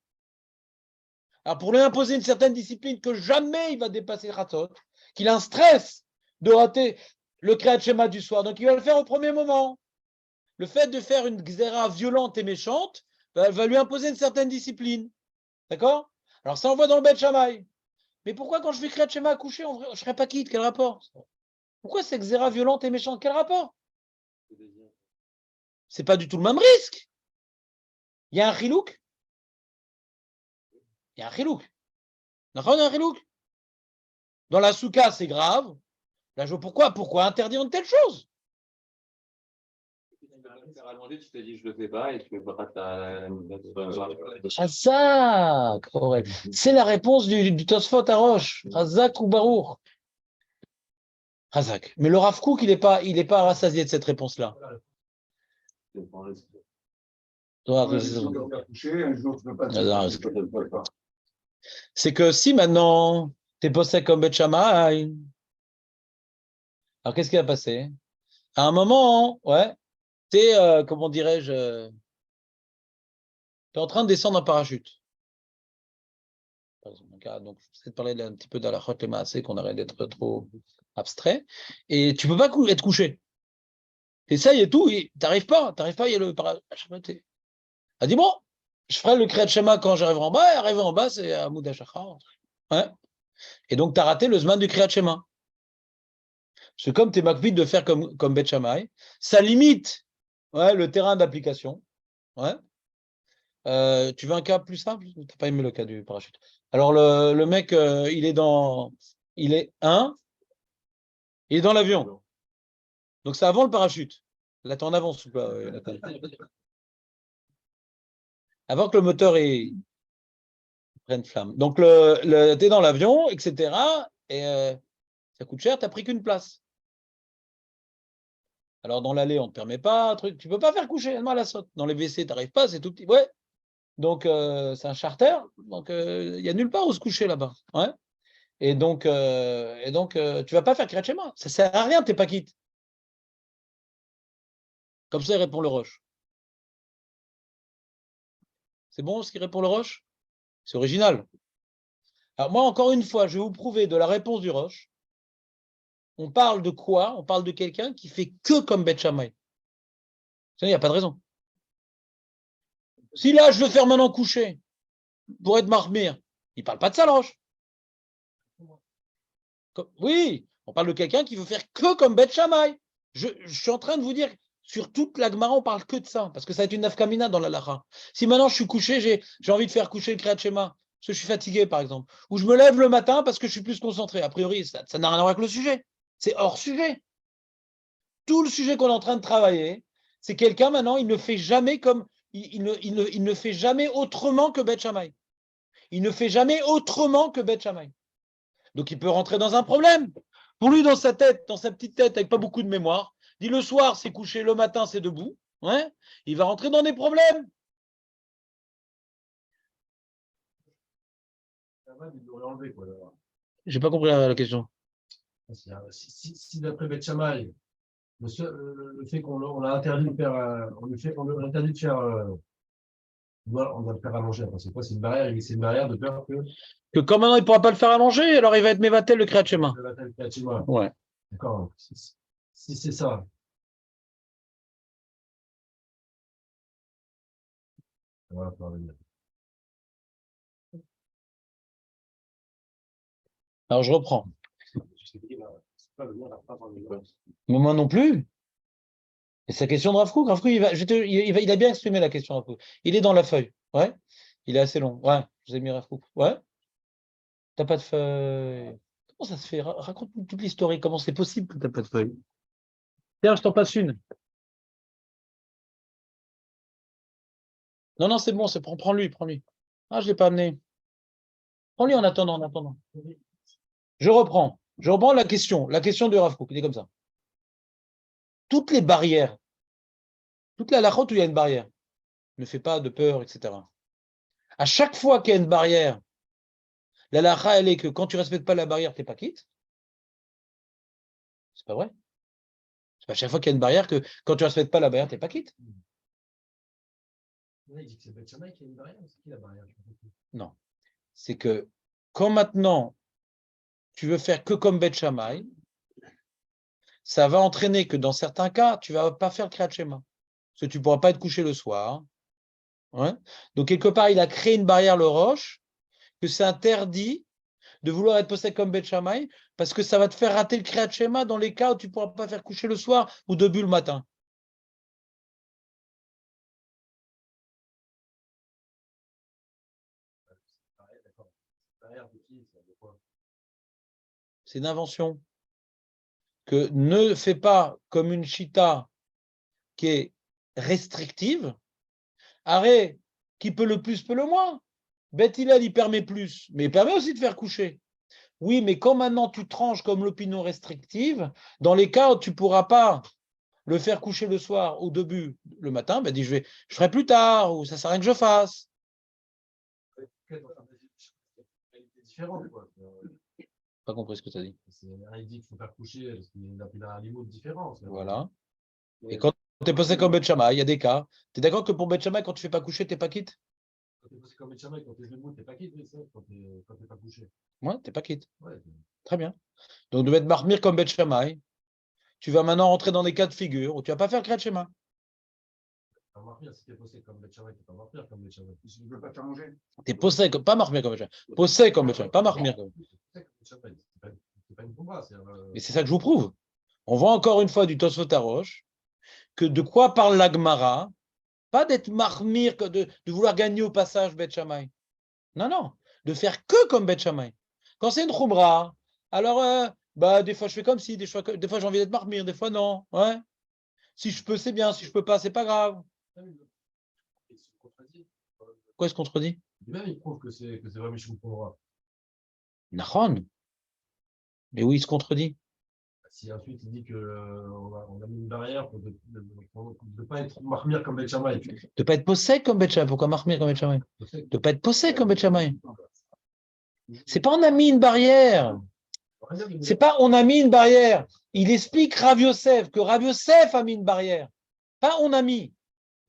Alors, pour lui imposer une certaine discipline que jamais il va dépasser Chatzot, qu'il a un stress de rater le Kriyat Shema du soir, donc il va le faire au premier moment. Le fait de faire une xéra violente et méchante va lui imposer une certaine discipline. D'accord? Alors, ça, on voit dans le Bet Shammai. Mais pourquoi quand je fais Kriyat Shema à coucher, je ne serais pas quitte? Quel rapport? Pourquoi c'est xéra violente et méchante? Quel rapport? C'est pas du tout le même risque. Il y a un chilouk. Il y a un chilouk. Il y a un chilouk. Dans la souka, c'est grave. Là, je vois pourquoi interdire une telle chose? Tu t'es dit, je le fais pas et tu fais pas Chazak, c'est la réponse du Tosfot à Roche. Chazak ou Baruch. Chazak. Mais le Rav Kook, il n'est pas rassasié de cette réponse-là. C'est que si maintenant, tu es posé comme Bet Shammai, alors qu'est-ce qui va passer? À un moment, ouais, tu es, comment dirais-je, tu es en train de descendre en parachute. Donc, je vais te parler un petit peu d'Alachot et Maasé, qu'on arrête d'être trop abstrait. Et tu ne peux pas être couché. T'essayes et tout, et t'arrives pas, il y a le parachute. Elle dit bon, je ferai le Kriyat Shema quand j'arriverai en bas, et arriver en bas, c'est Amoud HaShachar. Ouais. Et donc, tu as raté le Zman du Kriyat Shema. C'est comme tu es makvid de faire comme Bet Shammai, ça limite le terrain d'application. Ouais. Tu veux un cas plus simple? Tu n'as pas aimé le cas du parachute. Alors, le mec, il est dans l'avion. Donc, c'est avant le parachute. Là, tu en avance ou pas, avant que le moteur prenne flamme. Donc, tu es dans l'avion, etc. Et ça coûte cher, tu n'as pris qu'une place. Alors, dans l'allée, on ne te permet pas, tu ne peux pas faire coucher, mal à saute. Dans les WC, tu n'arrives pas, c'est tout petit. Ouais. Donc, c'est un charter. Donc, il n'y a nulle part où se coucher là-bas. Ouais. Et donc, tu ne vas pas faire Kriyat Shema. Ça ne sert à rien, tu n'es pas quitte. Comme ça, il répond le Roche. C'est bon ce qu'il répond le Roche? C'est original. Alors, moi, encore une fois, je vais vous prouver de la réponse du Roche. On parle de quoi? On parle de quelqu'un qui fait que comme Bet Shammai. Il n'y a pas de raison. Si là, je veux faire maintenant coucher pour être marmire, il ne parle pas de ça, le Roche. Oui, on parle de quelqu'un qui veut faire que comme Bet Shammai. Je suis en train de vous dire, sur toute la Gemara, on parle que de ça, parce que ça va être une nafkamina dans la Lacha. Si maintenant je suis couché, j'ai envie de faire coucher le Kriyat Shema, parce que je suis fatigué, par exemple, ou je me lève le matin parce que je suis plus concentré. A priori, ça n'a rien à voir avec le sujet. C'est hors sujet. Tout le sujet qu'on est en train de travailler, c'est quelqu'un maintenant, il ne fait jamais comme il ne fait jamais autrement que Bet Shammai. Il ne fait jamais autrement que Bet Shammai. Donc il peut rentrer dans un problème. Pour lui, dans sa tête, dans sa petite tête, avec pas beaucoup de mémoire, dit le soir c'est couché, le matin c'est debout. Ouais, il va rentrer dans des problèmes. J'ai pas compris la question. Si d'après Bet Shammai, le fait qu'on a interdit de faire, on a interdit de faire, on doit le faire à manger. C'est quoi? C'est une barrière de peur que comme maintenant il ne pourra pas le faire à manger, alors il va être mévatel le Kriyat Shema. Ouais. D'accord. Si c'est ça. Voilà, alors je reprends. Mais moi non plus. Et c'est la question de Rav Kook. Rav Kook, il a bien exprimé la question, Rav Kook. Il est dans la feuille. Ouais. Il est assez long. Ouais. Je vous ai mis Rav Kook. Ouais. T'as pas de feuille. Comment ça se fait? Raconte-nous toute l'histoire. Comment c'est possible que t'as pas de feuille? Tiens, je t'en passe une. Non, non, c'est bon, prends-lui, prends-lui. Ah, je l'ai pas amené. Prends-lui en attendant, en attendant. Je reprends la question de Rav Kook, il est comme ça. Toutes les barrières, toute la halachot où il y a une barrière, ne fait pas de peur, etc. À chaque fois qu'il y a une barrière, la halacha, elle est que quand tu ne respectes pas la barrière, tu n'es pas quitte. C'est pas vrai. C'est pas à chaque fois qu'il y a une barrière que quand tu ne respectes pas la barrière, tu n'es pas quitte. Il dit que c'est Beth Shammai qui a une barrière, c'est qui la barrière? Non. C'est que quand maintenant tu veux faire que comme Beth Shammai, ça va entraîner que dans certains cas, tu ne vas pas faire le Kriyat Shema. Parce que tu ne pourras pas être couché le soir. Ouais. Donc, quelque part, il a créé une barrière, le Roche, que c'est interdit de vouloir être possède comme Beth Shammai, parce que ça va te faire rater le Kriyat Shema dans les cas où tu ne pourras pas faire coucher le soir ou debout le matin. C'est une invention. Que ne fais pas comme une chita qui est restrictive, arrêt qui peut le plus, peut le moins. Beth Hillel, il permet plus, mais il permet aussi de faire coucher. Oui, mais quand maintenant tu tranches comme l'opinion restrictive, dans les cas où tu ne pourras pas le faire coucher le soir au début le matin, ben dis je ferai plus tard, ou ça ne sert à rien que je fasse. C'est différent, quoi. Pas compris ce que tu as dit. Il dit qu'il faut faire coucher parce qu'il a un niveau de différence. Voilà. Et quand tu es posé comme Beth Shammai, il y a des cas. Tu es d'accord que pour Beth Shammai, quand tu ne fais pas coucher, tu n'es pas quitte? Quand tu es posé comme Beth Shammai, quand tu es debout, tu n'es pas quitte, mais ça, quand tu n'es pas couché. Ouais, tu n'es pas quitte. Ouais, Très bien. Donc, de mettre marmire comme Beth Shammai, tu vas maintenant rentrer dans des cas de figure où tu ne vas pas faire le Kriyat Shema. pas marmire, si tu es posé comme Beth Shammai, tu n'es pas marmire comme Beth Shammai. Si tu ne veux pas t'arranger. Tu es posé, pas marmire comme Beth Shammai. Posé comme Beth Shammai, pas marmire comme. C'est pas une combat. Mais c'est ça que je vous prouve. On voit encore une fois du Tosfot Harosh que de quoi parle la Gemara, pas d'être marmire, de vouloir gagner au passage Beth Shammai. Non, non, de faire que comme Beth Shammai. Quand c'est une Khumra, alors des fois je fais comme si, des fois j'ai envie d'être marmire, des fois non. Ouais. Si je peux, c'est bien, si je peux pas, c'est pas grave. Quoi il se contredit? Même il prouve que c'est vrai Michou Pomora. Nahon. Mais oui, il se contredit. Si ensuite il dit qu'on a mis une barrière pour de ne pas être marmire comme Beth Shammai. De ne pas être possède comme Beth Shammai. Pourquoi marmire comme Beth Shammai? De ne pas être possède comme Beth Shammai. C'est pas on a mis une barrière. C'est pas on a mis une barrière. Il explique Rav Yosef que Rav Yosef a mis une barrière. Pas on a mis.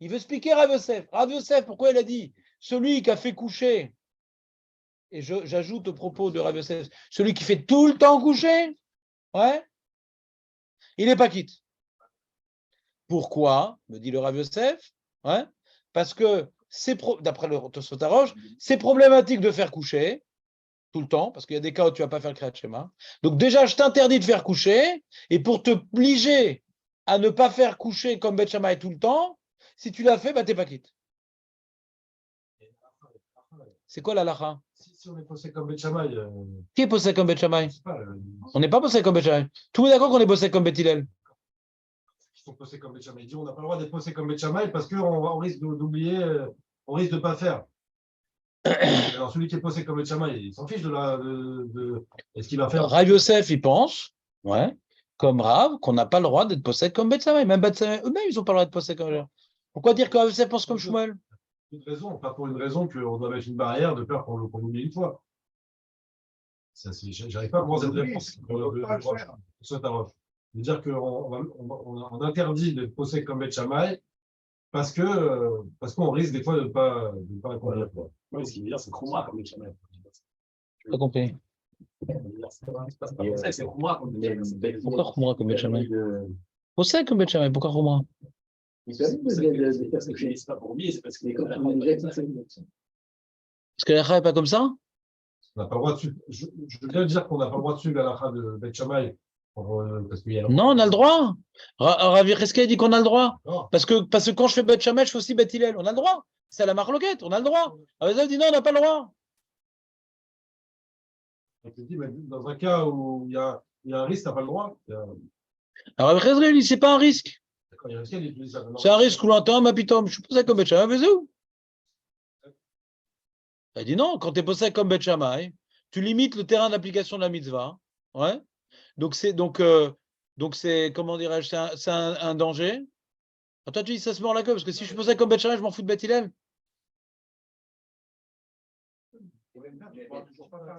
Il veut expliquer Rav Yosef. Rav Yosef, pourquoi il a dit celui qui a fait coucher, et j'ajoute au propos de Rav Yosef, celui qui fait tout le temps coucher, ouais, il n'est pas quitte. Pourquoi, me dit le Rav Yosef, ouais, parce que d'après le Tosfot Harosh, c'est problématique de faire coucher tout le temps, parce qu'il y a des cas où tu ne vas pas faire le Kriyat Shema. Donc déjà, je t'interdis de faire coucher, et pour te obliger à ne pas faire coucher comme Beth Shammai tout le temps, si tu l'as fait, bah, tu n'es pas quitte. C'est quoi la lacha? Si on est posé comme Beth Shammai. Qui est possède comme Beth Shammai? On n'est pas possède comme Beth Shammai. Tout le monde est d'accord qu'on est possède comme Beth Hillel? Ils sont posés comme Beth Shammai. Il dit on n'a pas le droit d'être posé comme Beth Shammai parce qu'on risque d'oublier, on risque de ne pas faire. Alors celui qui est posé comme Beth Shammai, il s'en fiche de est-ce qu'il va faire. Rav Yosef, il pense, ouais, comme Rav, qu'on n'a pas le droit d'être possède comme Beth Shammai. Même Beth Shammai eux-mêmes, ils n'ont pas le droit d'être possède comme Beth Shammai. Pourquoi dire que Rav Yosef pense comme Shmuel? Une raison, pas pour une raison qu'on doit mettre une barrière de peur qu'on oublie une fois. J'arrive pas à voir cette réponse. De dire qu'on interdit d'être posé comme Beth Shammai parce qu'on risque des fois de ne pas accomplir. Oui, ce qui veut dire, c'est Khumra comme Beth Shammai. Pas compris. C'est Khumra comme Beth Shammai. Pourquoi Khumra comme Beth Shammai? Possède comme Beth Shammai, pourquoi Khumra? Il permet de faire ce que je dis pas pour oublier, c'est parce que les copains ont déjà été fait. Parce que la lacha n'est pas comme ça? On n'a pas le droit de suivre. Je veux bien dire qu'on n'a pas le droit de suivre la lacha de Beth Shammai. Parce qu'il y a Non, on a le droit. Rav Yereskel dit qu'on a le droit. Non. Parce que quand je fais Beth Shammai, je fais aussi Beth Hillel. On a le droit. C'est à la marloquette, on a le droit. Rav Yereskel dit non, on n'a pas le droit. Donc, je dis, mais dans un cas où il y a un risque, tu n'as pas le droit. Alors, Rabbi Cheskel, il dit, c'est pas un risque. D'accord, il y a un risque, il utilise ça. C'est un risque lointain, ma pitom. Je suis posé comme Bet Shammai, mais c'est où? Il dit non, quand tu es posé comme Bet Shammai, tu limites le terrain d'application de la mitzvah. Ouais. Donc c'est comment dirais-je, c'est un danger. Ah, toi, tu dis ça se mord la queue, parce que si je suis posé comme Bet Shammai, je m'en fous de Bet Hillel.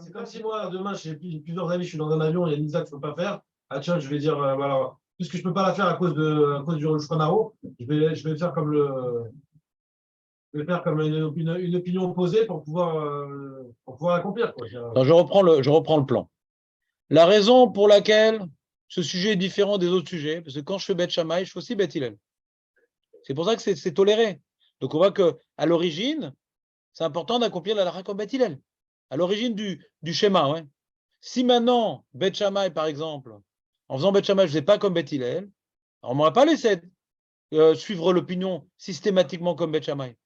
C'est comme si moi, demain, j'ai plusieurs amis, je suis dans un avion, il y a une mitzvah que je ne peux pas faire. Ah tiens, je vais dire, voilà, puisque je ne peux pas la faire à cause du Shulchan, je vais faire comme je vais faire comme une opinion opposée pour pouvoir l'accomplir, quoi. Alors, je reprends le plan. La raison pour laquelle ce sujet est différent des autres sujets, parce que quand je fais Bet Shammai, je fais aussi Bet Hillel. C'est pour ça que c'est toléré. Donc on voit qu'à l'origine, c'est important d'accomplir la halakha comme Bet Hillel. À l'origine du schéma, ouais. Si maintenant, Bet Shammai, par exemple, en faisant Bet Shammai, je ne faisais pas comme Bet Hillel, on ne m'aurait pas laissé suivre l'opinion systématiquement comme Bet Shammai.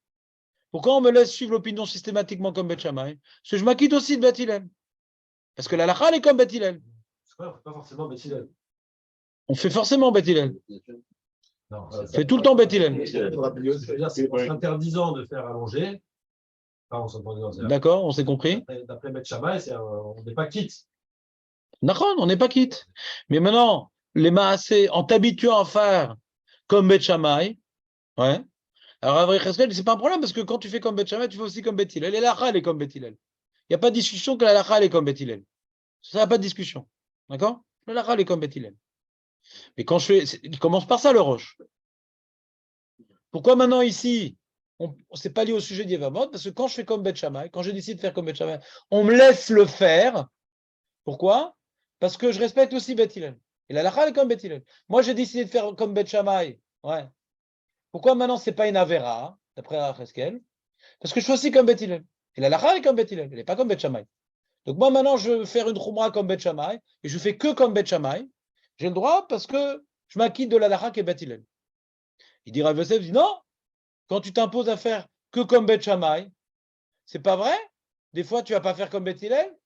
Pourquoi on me laisse suivre l'opinion systématiquement comme Bet Shammai? Parce que je m'acquitte aussi de Bet Hillel. Parce que la halakha, elle est comme Bet Hillel. Pas forcément Bet Hillel. On fait forcément Bet Hillel. Non, On fait tout le temps Bet Hillel. C'est en s'interdisant de faire allonger. D'accord, on s'est compris. D'après Bet Shammai, on n'est pas quitte. D'accord, on n'est pas quitte. Mais maintenant, les maasés, en t'habituant à faire comme Bet Shammai, ouais. Alors, Rabbi Cheskel, c'est pas un problème parce que quand tu fais comme Bet Shammai, tu fais aussi comme Bet Hillel. Et la halakha, elle est comme Bet Hillel. Il n'y a pas de discussion que la halakha, elle est comme Bet Hillel. Ça n'a pas de discussion. D'accord? La halakha, elle est comme Bet Hillel. Mais quand je fais. Il commence par ça, le roche. Pourquoi maintenant, ici, c'est pas lié au sujet d'Yevamot? Parce que quand je fais comme Bet Shammai, quand je décide de faire comme Bet Shammai, on me laisse le faire. Pourquoi? Parce que je respecte aussi Bet Hillel. Et la halakha, elle est comme Bet Hillel. Moi, j'ai décidé de faire comme Bet Shammai. Ouais. Pourquoi maintenant, c'est pas une Avera, d'après Rabbi Cheskel? Parce que je fais aussi comme Bet Hillel. Et la halakha, elle est comme Bet Hillel. Elle n'est pas comme Bet Shammai. Donc moi, maintenant, je veux faire une Khumra comme Bet Shammai, et je fais que comme Bet Shammai. J'ai le droit parce que je m'acquitte de la halakha qui est Bet Hillel. Il dit Rav Yosef, dit non, quand tu t'imposes à faire que comme Bet Shammai, c'est pas vrai? Des fois, tu vas pas faire comme Bet Hillel.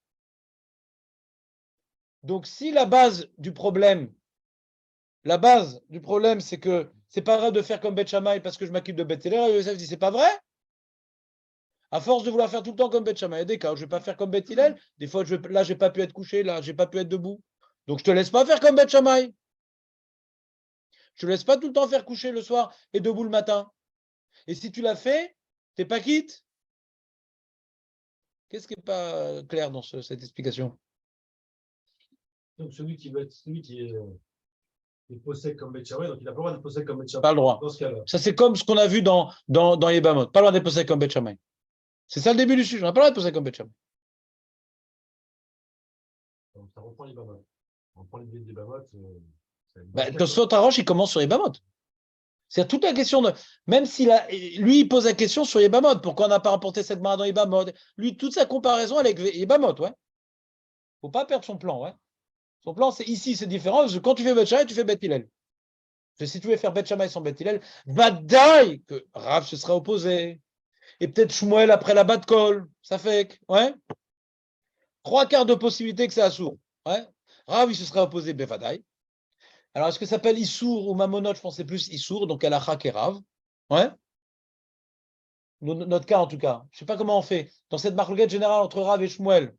Donc si la base du problème, c'est que c'est pas grave de faire comme Bet Shammai parce que je m'acquitte de Bet Hillel, Rav Yosef dit c'est pas vrai? À force de vouloir faire tout le temps comme Bet Shammai, il y a des cas où je ne vais pas faire comme Bet Hillel. Des fois, là, je n'ai pas pu être couché, là, je n'ai pas pu être debout. Donc, je ne te laisse pas faire comme Bet Shammai. Je ne te laisse pas tout le temps faire coucher le soir et debout le matin. Et si tu l'as fait, tu n'es pas quitte. Qu'est-ce qui n'est pas clair dans cette explication? Donc celui qui est possède comme Bet Shammai, donc il n'a pas le droit d'être possède comme Bet Shammai. Pas le droit. Dans ce cas-là. Ça, c'est comme ce qu'on a vu dans Yebamot. Pas le droit d'être possédé comme Bet Shammai. C'est ça le début du sujet. On n'a pas le droit d'être possédé comme Bet Shammai. Donc, ça reprend les Bamot. On reprend l'idée des Bamot. Tosfot Harosh, il commence sur Yebamot. C'est toute la question de. Même lui, il pose la question sur Yebamot. Pourquoi on n'a pas rapporté cette main dans Yebamot? Lui, toute sa comparaison avec Yebamot, ouais. Faut pas perdre son plan, ouais. Son plan, c'est ici, c'est différent. Parce que quand tu fais Bet Shammai, tu fais Bet Hillel. Si tu veux faire Bet Shammai sans Bet Hillel, vadaï que Rav se sera opposé. Et peut-être Shmuel après la Bat Kol. Ça fait, ouais. 3/4 de possibilité que c'est Assour. Ouais. Rav, il se sera opposé, Bevadaï. Alors, est-ce que ça s'appelle Issour ou Mamonot? Je pensais plus Issour, donc Alacha et Rav. Ouais. Notre cas, en tout cas. Je ne sais pas comment on fait. Dans cette marloquette générale entre Rav et Shmuel,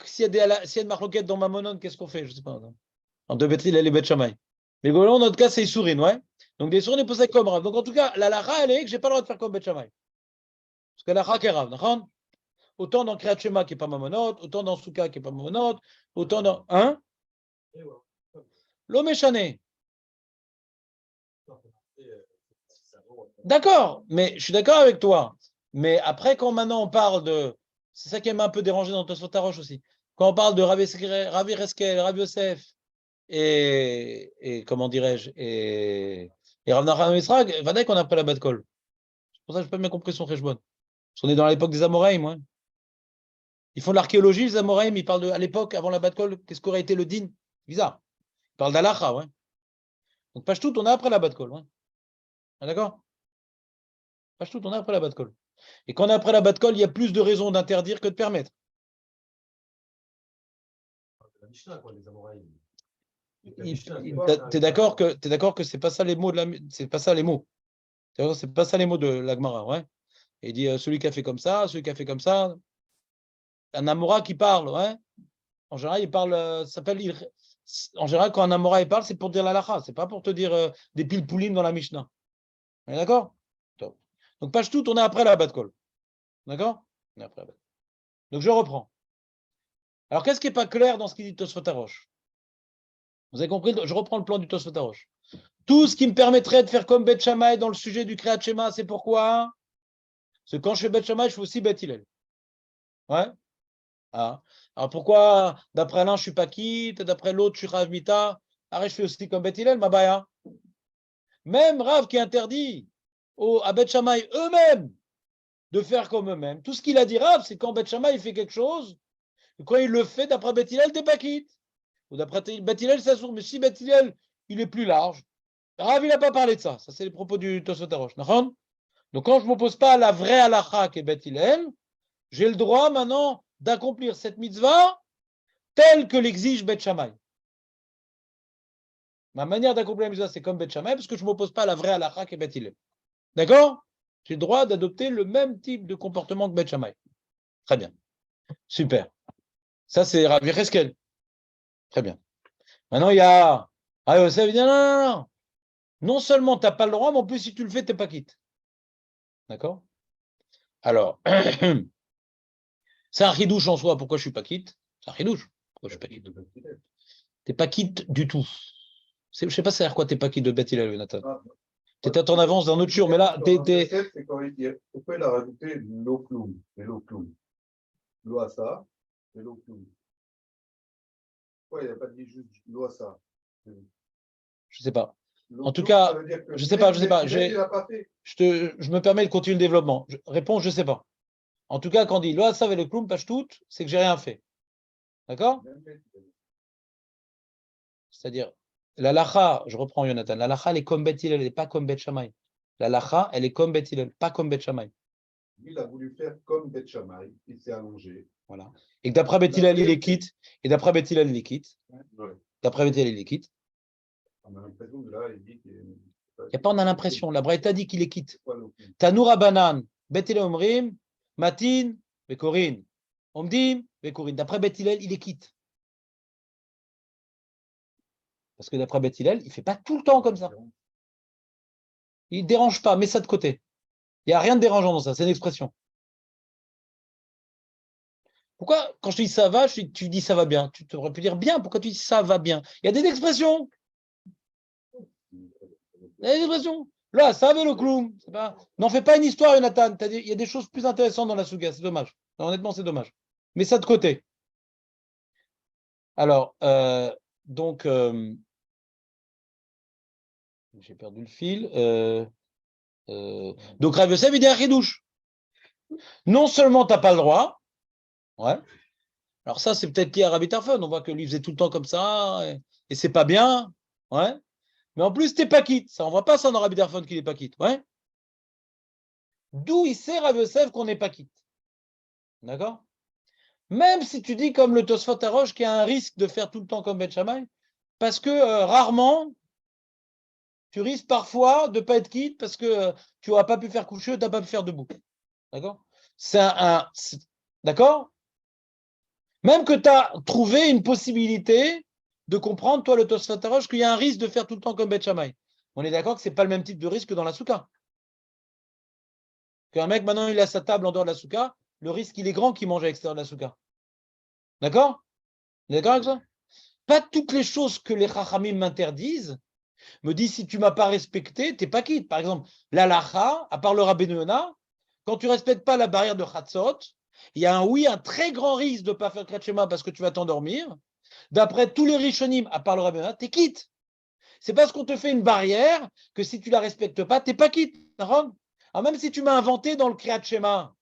s'il y a une marloquette dans Mamonot, qu'est-ce qu'on fait? Je ne sais pas. En deux Bethil et les Bet Shammai. Mais dans notre cas, c'est Issourin, ouais. Donc des Issourin est posé comme Rav. Donc en tout cas, la Lacha, elle est que je n'ai pas le droit de faire comme Bet Shammai. Parce que la Lacha est Rav, d'accord? Autant dans Kriyat Shema qui n'est pas Mamonot, autant dans Souka qui n'est pas Mamonot, autant dans. Hein? L'homme échané. D'accord, mais je suis d'accord avec toi. Mais après, quand maintenant on parle de. C'est ça qui m'a un peu dérangé dans Tosfot Harosh aussi. Quand on parle de Ravi Reskel, Rav Yosef et comment dirais-je, et Rav Nachman Israq, Vadaï qu'on a pris la Bat Kol. C'est pour ça que je n'ai pas bien compris son Cheshbon. Parce qu'on est dans l'époque des Amoraïm, ouais. Ils font de l'archéologie, les Amoraïm, ils parlent à l'époque, avant la Bat Kol, qu'est-ce qu'aurait été le din? Bizarre. Ils parlent d'Alacha, ouais. Donc, page tout, on a après la Bat Kol, ouais. Ah, d'accord? Page tout, on a après la Bat Kol. Et quand on a après la Bat Kol, il y a plus de raisons d'interdire que de permettre. Mishnah, quoi, les Amoraïm. T'es d'accord que c'est pas ça les mots c'est pas ça les mots. C'est pas ça les mots de la Gemara, ouais. Et il dit celui qui a fait comme ça, celui qui a fait comme ça. Un Amora qui parle, ouais. En général, il parle, en général, quand un Amora il parle, c'est pour dire la lacha, c'est pas pour te dire des pilpoulim dans la Mishnah. On est d'accord? Top. Donc, page tout, on est après la bat call. D'accord? On est après la bat. Donc, je reprends. Alors, qu'est-ce qui n'est pas clair dans ce qu'il dit Tosfot Harosh? Vous avez compris? Je reprends le plan du Tosfot Harosh. Tout ce qui me permettrait de faire comme Bet Shammai dans le sujet du Kriyat Shema, c'est pourquoi? Parce que quand je fais Bet Shammai, je fais aussi Bet Hillel. Ouais? Ah. Alors pourquoi, d'après l'un, je suis pas quitte, d'après l'autre, je suis Rav Mita, arrête, je fais aussi comme Bet Hillel, ma baya. Même Rav qui interdit à Bet Shammai eux-mêmes de faire comme eux-mêmes. Tout ce qu'il a dit Rav, c'est quand Bet Shammai il fait quelque chose, et quand il le fait, d'après Bet Hillel, t'es pas quitte. Ou d'après Bet Hillel, ça s'ouvre. Mais si Bet Hillel, il est plus large, Rav, il n'a pas parlé de ça. Ça, c'est les propos du Tosfot Harosh. Donc, quand je ne m'oppose pas à la vraie halakha qui est Bet Hillel, j'ai le droit maintenant d'accomplir cette mitzvah telle que l'exige Bet Shammai. Ma manière d'accomplir la mitzvah, c'est comme Bet Shammai, parce que je ne m'oppose pas à la vraie halakha qui est Bet Hillel. D'accord? J'ai le droit d'adopter le même type de comportement que Bet Shammai. Très bien. Super. Ça, c'est Rav Yecheskel. Très bien. Maintenant, il y a. Ah, ça veut dire non. Non seulement tu n'as pas le droit, mais en plus, si tu le fais, tu n'es pas quitte. D'accord? Alors, c'est un chidouche en soi. Pourquoi je ne suis pas quitte? C'est un chidouche. Pourquoi je ne suis pas quitte? Tu n'es pas quitte du tout. Je ne sais pas ça veut dire quoi, tu n'es pas quitte de Beth Hillel, Nathan. Tu étais en avance d'un autre jour, mais là, c'est quand il dit, pourquoi il a rajouté l'eau clown, et l'eau clown, l'eau à ça, et l'eau clown. Pourquoi il n'a pas dit juste l'eau à ça? Je ne sais pas. En tout cas, je ne sais pas. Je me permets de continuer le développement. Réponse, je ne sais pas. En tout cas, quand on dit l'eau à ça et le clown, page toute, c'est que j'ai rien fait. D'accord? C'est-à-dire, la lacha, je reprends Jonathan, la lacha, elle est comme Bet Hillel, elle n'est pas comme Bet Shammai. La lacha, elle est comme Bet Hillel, pas comme Bet Shammai. Lui, il a voulu faire comme Bet Shammai, il s'est allongé. Voilà. Et que d'après Bet Hillel, il est quitte. Et d'après Bet Hillel, il est quitte. Ouais. D'après Bet Hillel, il est quitte. On a l'impression que là, il dit qu'il Il n'y a pas, on a l'impression. La Braïta dit qu'il est quitte. quoi l'eau clown? Tanoura banan, Bet Hillel omrim, matin, bekorin. Omdim, bekorin. D'après Bet Hillel, il est quitte. Parce que d'après Beth Hillel, il ne fait pas tout le temps comme ça. Il ne dérange pas, mets ça de côté. Il n'y a rien de dérangeant dans ça, c'est une expression. Pourquoi, quand je te dis ça va, tu dis ça va bien? Tu aurais pu dire bien, pourquoi tu dis ça va bien? Il y a des expressions. Il y a des expressions. Là, ça va le clown. N'en fais pas une histoire, Jonathan. Il y a des choses plus intéressantes dans la Souga, c'est dommage. Non, honnêtement, c'est dommage. Mets ça de côté. Alors, donc, j'ai perdu le fil. Donc, Rav Yosef, il dit un chidouche. Non seulement tu n'as pas le droit, ouais. Alors, ça, c'est peut-être lié à Rabbi Tarfon. On voit que lui faisait tout le temps comme ça, et c'est pas bien, ouais. Mais en plus, tu n'es pas quitte. Ça, on ne voit pas ça dans Rabbi Tarfon qu'il n'est pas quitte, ouais. D'où il sait, Rav Yosef, qu'on n'est pas quitte. D'accord? Même si tu dis comme le Tosfot Harosh qu'il y a un risque de faire tout le temps comme Bet Shammai, parce que rarement, tu risques parfois de ne pas être quitte parce que tu n'auras pas pu faire coucher ou tu n'as pas pu faire debout. D'accord? D'accord? Même que tu as trouvé une possibilité de comprendre, toi, le Tosfot Harosh, qu'il y a un risque de faire tout le temps comme Bet Shammai. On est d'accord que ce n'est pas le même type de risque que dans la souka. Qu'un mec, maintenant, il a sa table en dehors de la souka, le risque, il est grand qu'il mange à l'extérieur de la souka. D'accord? On est d'accord avec ça? Pas toutes les choses que les Chachamim m'interdisent me disent si tu ne m'as pas respecté, tu n'es pas quitte. Par exemple, l'alacha, à part le Rabbeinu Yonah, quand tu ne respectes pas la barrière de Chatzot, il y a un très grand risque de ne pas faire Kriyat Shema parce que tu vas t'endormir. D'après tous les Rishonim, à part le Rabbeinu Yonah, tu es quitte. C'est parce qu'on te fait une barrière que si tu ne la respectes pas, tu n'es pas quitte. Alors même si tu m'as inventé dans le Kriyat Shema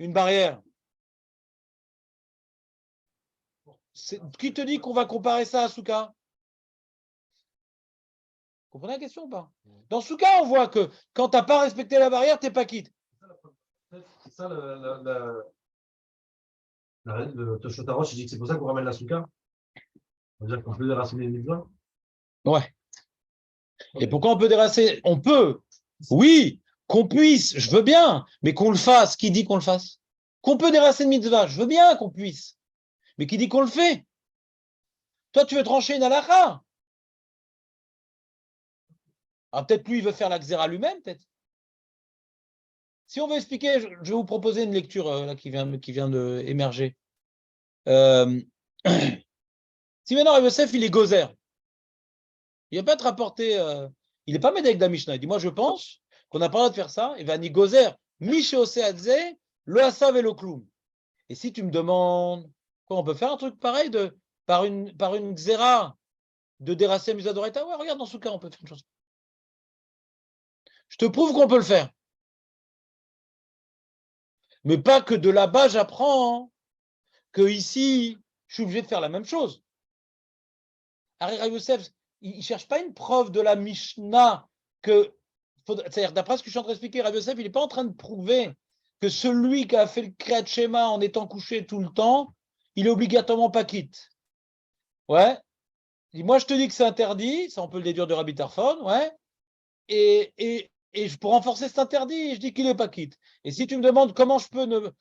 une barrière, qui te dit qu'on va comparer ça à Souka? Vous comprenez la question ou pas? Dans Souka, on voit que quand tu n'as pas respecté la barrière, tu n'es pas quitte. C'est ça le Le Tosfot Arosh, il dit que c'est pour ça qu'on ramène la souka. On veut dire qu'on peut déraciner les mitzvahs. Ouais. Et pourquoi on peut déracer? On peut. Oui, qu'on puisse, je veux bien, mais qu'on le fasse. Qui dit qu'on le fasse? Qu'on peut déracer une mitzvah, je veux bien qu'on puisse. Mais qui dit qu'on le fait? Toi, tu veux trancher une halakha. Ah, peut-être lui, il veut faire la xéra lui-même, peut-être. Si on veut expliquer, je vais vous proposer une lecture là, qui vient d'émerger. Si maintenant Rav Yosef, il est gozer, il ne va pas te rapporter, il n'est pas médecin d'Amishna. Il dit, moi je pense qu'on n'a pas le droit de faire ça. Il va ni gozer, mi sheoseadze, lo asav et lo kloum. Et si tu me demandes, quoi, on peut faire un truc pareil par une xéra de déracer Musadoreta? Ouais, regarde, dans ce cas, on peut faire une chose. Je te prouve qu'on peut le faire. Mais pas que de là-bas, j'apprends que ici, je suis obligé de faire la même chose. Rav Yosef, il ne cherche pas une preuve de la Mishnah que, c'est-à-dire, d'après ce que je suis en train d'expliquer, Rav Yosef, il n'est pas en train de prouver que celui qui a fait le Kriyat Shema en étant couché tout le temps, il est obligatoirement pas quitte. Ouais. Moi, je te dis que c'est interdit, ça on peut le déduire de Rabbi Tarfon, ouais. Et pour renforcer cet interdit, je dis qu'il n'est pas quitte. Et si tu me demandes comment je peux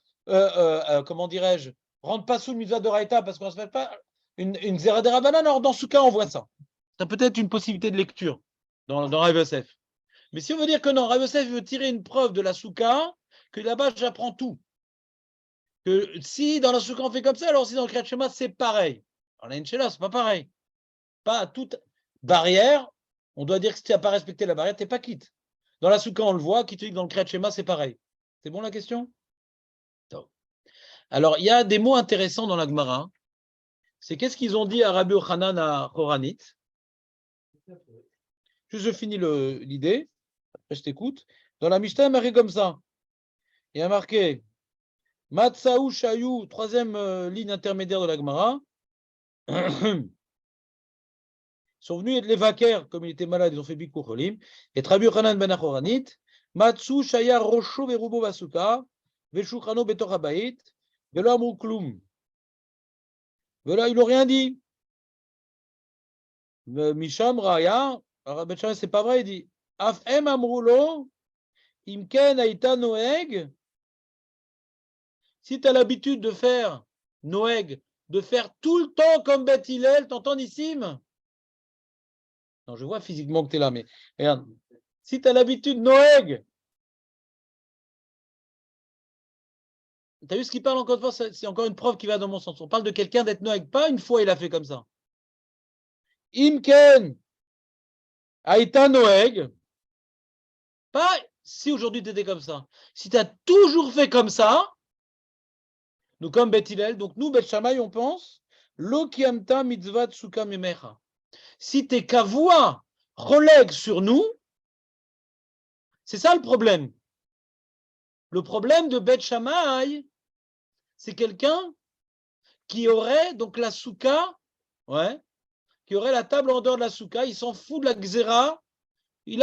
comment dirais-je, rendre pas sous le mitzvah de Raïta parce qu'on ne se fait pas une Zera de Rabbanan, alors dans ce cas, on voit ça. Tu as peut-être une possibilité de lecture dans Rav Yosef. Mais si on veut dire que non, Rav Yosef veut tirer une preuve de la Souka, que là-bas, j'apprends tout. Que si dans la Souka, on fait comme ça, alors si dans le Kriyat Shema, c'est pareil. Alors la Inchela, c'est pas pareil. Pas à toute barrière, on doit dire que si tu n'as pas respecté la barrière, tu n'es pas quitte. Dans la Souka, on le voit, qui te dit que dans le Kriyat Shema, c'est pareil. C'est bon la question? Alors, il y a des mots intéressants dans la Gemara. C'est qu'est-ce qu'ils ont dit à Rabbi Yochanan à Horanit. Je finis l'idée, après je t'écoute. Dans la Mishnah, il y a marqué comme ça. Il y a marqué Matsaou Shayou, troisième ligne intermédiaire de la Gemara. Ils sont venus les vaquer, comme il était malade, ils ont fait Bikur Cholim. Et Rabbi Yochanan ben Horanit, Matsu Shaya Rosho Verubo Basuka, Veshukrano Betor Habayit, Velo Amrou Kloum. Voilà, ils n'ont rien dit. Misham Raya, alors Ben c'est pas vrai, il dit Af em amroulo, imken aïta noeg. Si tu as l'habitude de faire noeg, de faire tout le temps comme Beth Hillel, t'entends Nissim? Non, je vois physiquement que tu es là, mais regarde. Si tu as l'habitude noeg, tu as vu ce qu'il parle encore une fois, c'est encore une preuve qui va dans mon sens. On parle de quelqu'un d'être noeg, pas une fois il a fait comme ça. Imken aïta noeg. Pas si aujourd'hui tu étais comme ça. Si tu as toujours fait comme ça, nous comme Beth Hillel, donc nous, Beth Shammai, on pense, Lo kiamta mitzvah tsuka memecha. Si tes kavois relèguent sur nous, c'est ça le problème. Le problème de Beth Shammai, c'est quelqu'un qui aurait donc la souka, ouais, qui aurait la table en dehors de la souka, il s'en fout de la xéra, il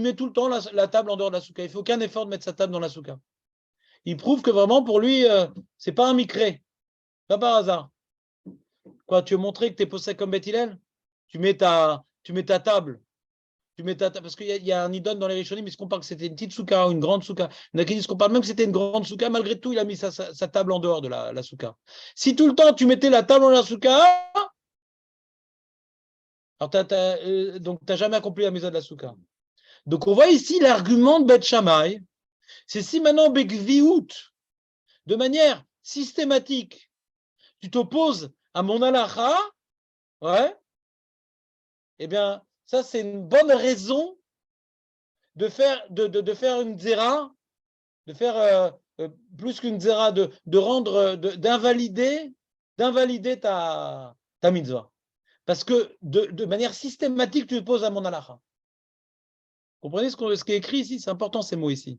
met tout le temps la table en dehors de la souka. Il ne fait aucun effort de mettre sa table dans la souka. Il prouve que vraiment pour lui, c'est pas un micré, pas par hasard. Quoi, tu veux montrer que tu es possède comme Beth Hillel? Tu mets ta table. Parce qu'il y a un idole dans les Rishonim, mais est-ce qu'on parle que c'était une petite souka ou une grande souka? Il y en a qui disent qu'on parle même que c'était une grande souka. Malgré tout, il a mis sa table en dehors de la souka. Si tout le temps tu mettais la table dans la souka, alors donc tu n'as jamais accompli la mise de la souka. Donc on voit ici l'argument de Beth Shammai. C'est si maintenant Bekviout, de manière systématique, tu t'opposes à mon halakha, ouais, eh bien, ça, c'est une bonne raison de faire une zéra, de faire plus qu'une zéra, d'invalider ta mitzvah. Parce que de manière systématique, tu te poses à mon halakha. Vous comprenez ce qui est écrit ici? C'est important ces mots ici.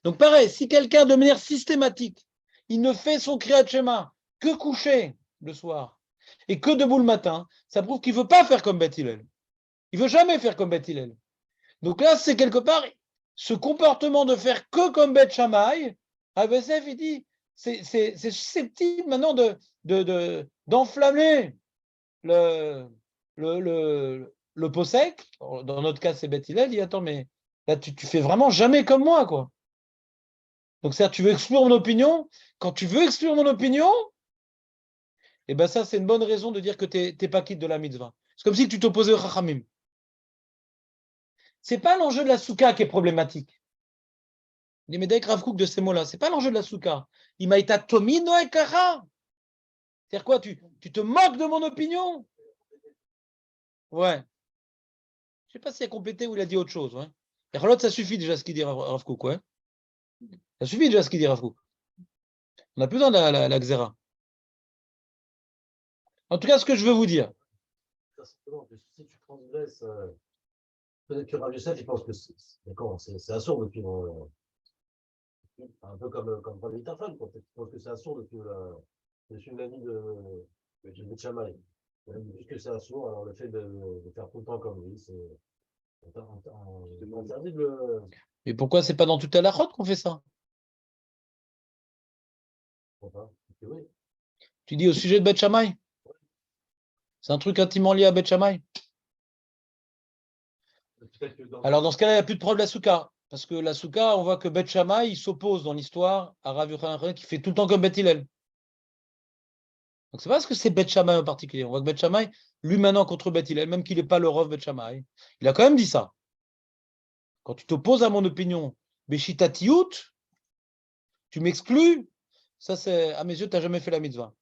Donc pareil, si quelqu'un de manière systématique, il ne fait son Kriyat Shema que coucher le soir et que debout le matin, ça prouve qu'il ne veut pas faire comme Beth Hillel. Il ne veut jamais faire comme Beth Hillel. Donc là, c'est quelque part ce comportement de faire que comme Beth Shammai. Rav Yosef, il dit, c'est susceptible maintenant d'enflammer le pot sec. Dans notre cas, c'est Beth Hillel. Il dit, attends, mais là, tu fais vraiment jamais comme moi, quoi. Donc, c'est-à-dire, tu veux exclure mon opinion. Quand tu veux exclure mon opinion, eh ben ça, c'est une bonne raison de dire que tu n'es pas quitte de la mitzvah. C'est comme si tu t'opposais au Chachamim. Ce n'est pas l'enjeu de la soukha qui est problématique. Les médailles Rav Kook de ces mots-là, ce n'est pas l'enjeu de la soukha. Il m'a été tomino ekara. C'est-à-dire quoi, tu te moques de mon opinion? Ouais. Je ne sais pas s'il a complété ou il a dit autre chose. Ouais. Et l'autre, ça suffit déjà ce qu'il dit Rav Kook. Ouais. Ça suffit déjà ce qu'il dit Rav Kook. On n'a plus besoin de la xéra. En tout cas, ce que je veux vous dire. Simplement, que si tu transgresses, peut-être que Rav Yosef, il pense que c'est assourd depuis un peu comme Rabbi Tarfon, quoi. Je pense que c'est assourd depuis l'ami de Beth Shammai. Puisque c'est assourd, alors le fait de faire tout le temps comme lui, c'est interdit de le. Mais pourquoi c'est pas dans toute la halachot qu'on fait ça? Oui. Tu dis au sujet de Beth Shammai? C'est un truc intimement lié à Beth Shammai. Alors dans ce cas-là, il n'y a plus de preuve de la soukha. Parce que la soukha, on voit que Beth Shammai, il s'oppose dans l'histoire à Rav Yochanan qui fait tout le temps comme Beth Hillel. Donc c'est pas parce que c'est Beth Shammai en particulier. On voit que Beth Shammai, lui maintenant contre Beth Hillel, même qu'il n'est pas le Rav Beth Shammai, il a quand même dit ça. Quand tu t'opposes à mon opinion, Beshitatiut, tu m'exclus, ça c'est, à mes yeux, tu n'as jamais fait la mitzvah.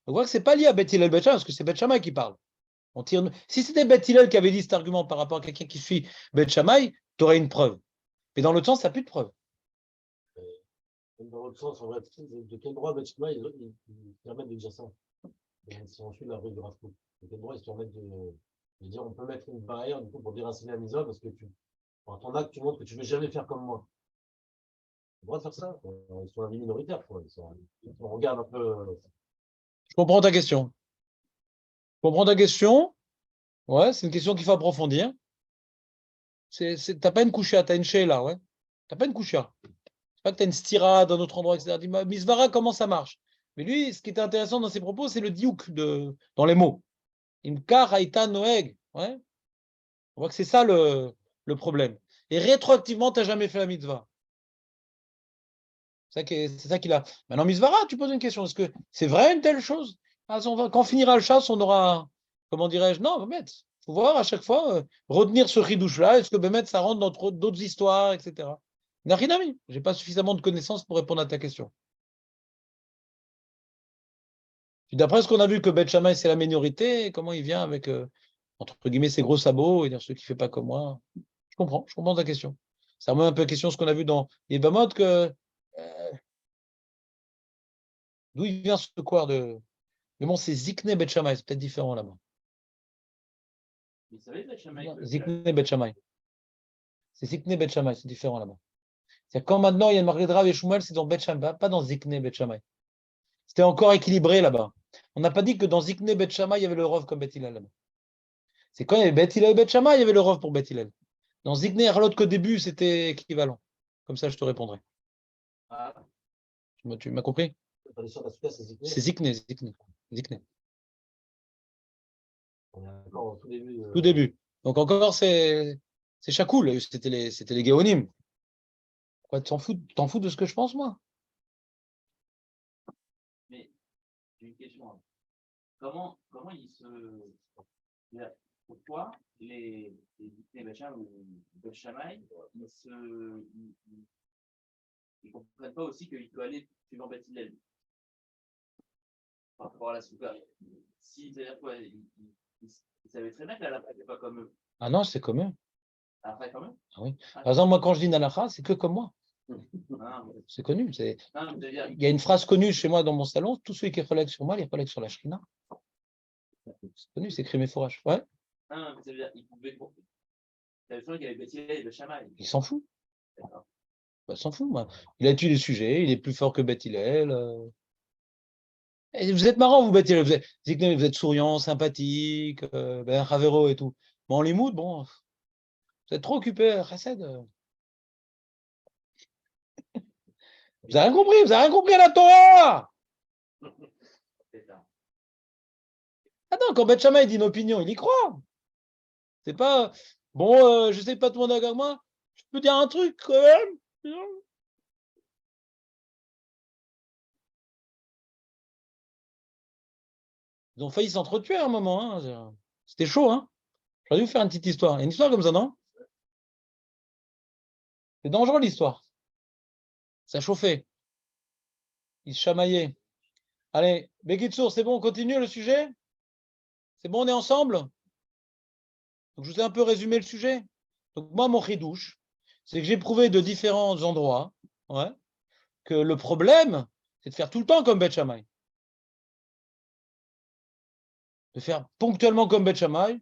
Donc on voit que c'est pas lié à Beth Hillel Beth Shammai, parce que c'est Beth Shammai qui parle. Si c'était Beth Hillel qui avait dit cet argument par rapport à quelqu'un qui suit Beth Shammai, tu aurais une preuve. Mais dans l'autre sens, ça n'a plus de preuve. Dans l'autre sens, en vrai, de quel droit Beth Shammai ils permettent de dire ça? Si on suit la rue de Rav Kook, de quel droit ils se permettent de dire on peut mettre une barrière du coup, pour déraciner la mitzvah parce que dans ton acte, tu montres que tu ne veux jamais faire comme moi. Tu as le droit de faire ça. Ils sont un minoritaire. Quoi. On regarde un peu. Je comprends ta question. Je comprends ta question. Ouais, c'est une question qu'il faut approfondir. T'as pas une coucha, t'as une là, ouais. T'as pas une coucha. C'est pas que t'as une stira dans autre endroit, etc. Dis-moi, Misvara, comment ça marche? Mais lui, ce qui est intéressant dans ses propos, c'est le diouk dans les mots. Imkar haïta noeg. Ouais. On voit que c'est ça le problème. Et rétroactivement, tu n'as jamais fait la mitzvah. C'est ça qu'il a. Maintenant, Misvara, tu poses une question. Est-ce que c'est vrai une telle chose? Quand on finira le chasse, on aura, comment dirais-je, non, Bémet. Il faut voir à chaque fois, retenir ce ridouche-là. Est-ce que Bémet, ça rentre dans d'autres histoires, etc. Narinami, je n'ai pas suffisamment de connaissances pour répondre à ta question. Puis d'après ce qu'on a vu que Beth Shammai, c'est la minorité, comment il vient avec, entre guillemets, ses gros sabots et dire ceux qui ne font pas comme moi. Je comprends ta question. Ça remet un peu la question ce qu'on a vu dans les Bamot, que d'où il vient ce quoi de. Mais bon, c'est Zikne Beth Shammai, c'est peut-être différent là-bas. Zikne Beth Shammai. C'est Zikne Beth Shammai, c'est différent là-bas. C'est quand maintenant il y a une marque de Rav et Shmuel, c'est dans Beth Shammai, pas dans Zikne Beth Shammai. C'était encore équilibré là-bas. On n'a pas dit que dans Zikne Beth Shammai, il y avait le Rov comme Beth Hillel là-bas. C'est quand il y avait Beth Hillel et Beth Shammai, il y avait le Rov pour Beth Hillel. Dans Zikne et Harlot qu'au début, c'était équivalent. Comme ça, je te répondrai. Tu m'as compris? C'est Zikne. On est encore au tout début. Tout début. Donc encore, c'est Chakoul. C'était les Géonim. Pourquoi t'en fous de ce que je pense, moi? Mais j'ai une question. Comment ils se. Pourquoi les Bacham ou Beth Shammai, ils ne comprennent pas aussi qu'il peut aller suivant Beth Hillel par rapport à la Souka? C'est-à-dire quoi? Ils savaient très bien que la Lacha n'était pas comme eux. Ah non, c'est comme eux. La Lacha est comme eux? Ah oui. Par exemple, moi, quand je dis Nalacha, c'est que comme moi. C'est connu. Il y a une phrase connue chez moi dans mon salon, tous ceux qui relèguent sur moi, les relèguent sur la Shrina. C'est connu, c'est écrit mes fourrages. Ouais. Ça veut dire qu'ils pouvaient. Ça veut dire qu'il y avait Beth Hillel et Beth Shammai. Il s'en fout. Il s'en fout. Moi. Il a étudié les sujets, il est plus fort que Beth Hillel. Et vous êtes marrant, vous, Beth Hillel. Vous êtes souriant, sympathique, ben Javero et tout. Bon, les moods, bon, vous êtes trop occupé, Chassid. Vous avez rien compris à la Torah. C'est ça. Attends, quand Beth Shammai dit une opinion, il y croit. C'est pas, bon, je sais pas tout le monde est d'accord avec moi, je peux dire un truc quand même. Ils ont failli s'entretuer à un moment. Hein. C'était chaud. Hein. J'aurais dû vous faire une petite histoire. Il y a une histoire comme ça, non? C'est dangereux l'histoire. Ça chauffait. Ils se chamaillaient. Allez, Bekitsour, c'est bon, on continue le sujet? C'est bon, on est ensemble? Donc, je vous ai un peu résumé le sujet. Donc, moi, mon chidouche, c'est que j'ai prouvé de différents endroits ouais, que le problème, c'est de faire tout le temps comme Beth Shammai. De faire ponctuellement comme Beth Shammai,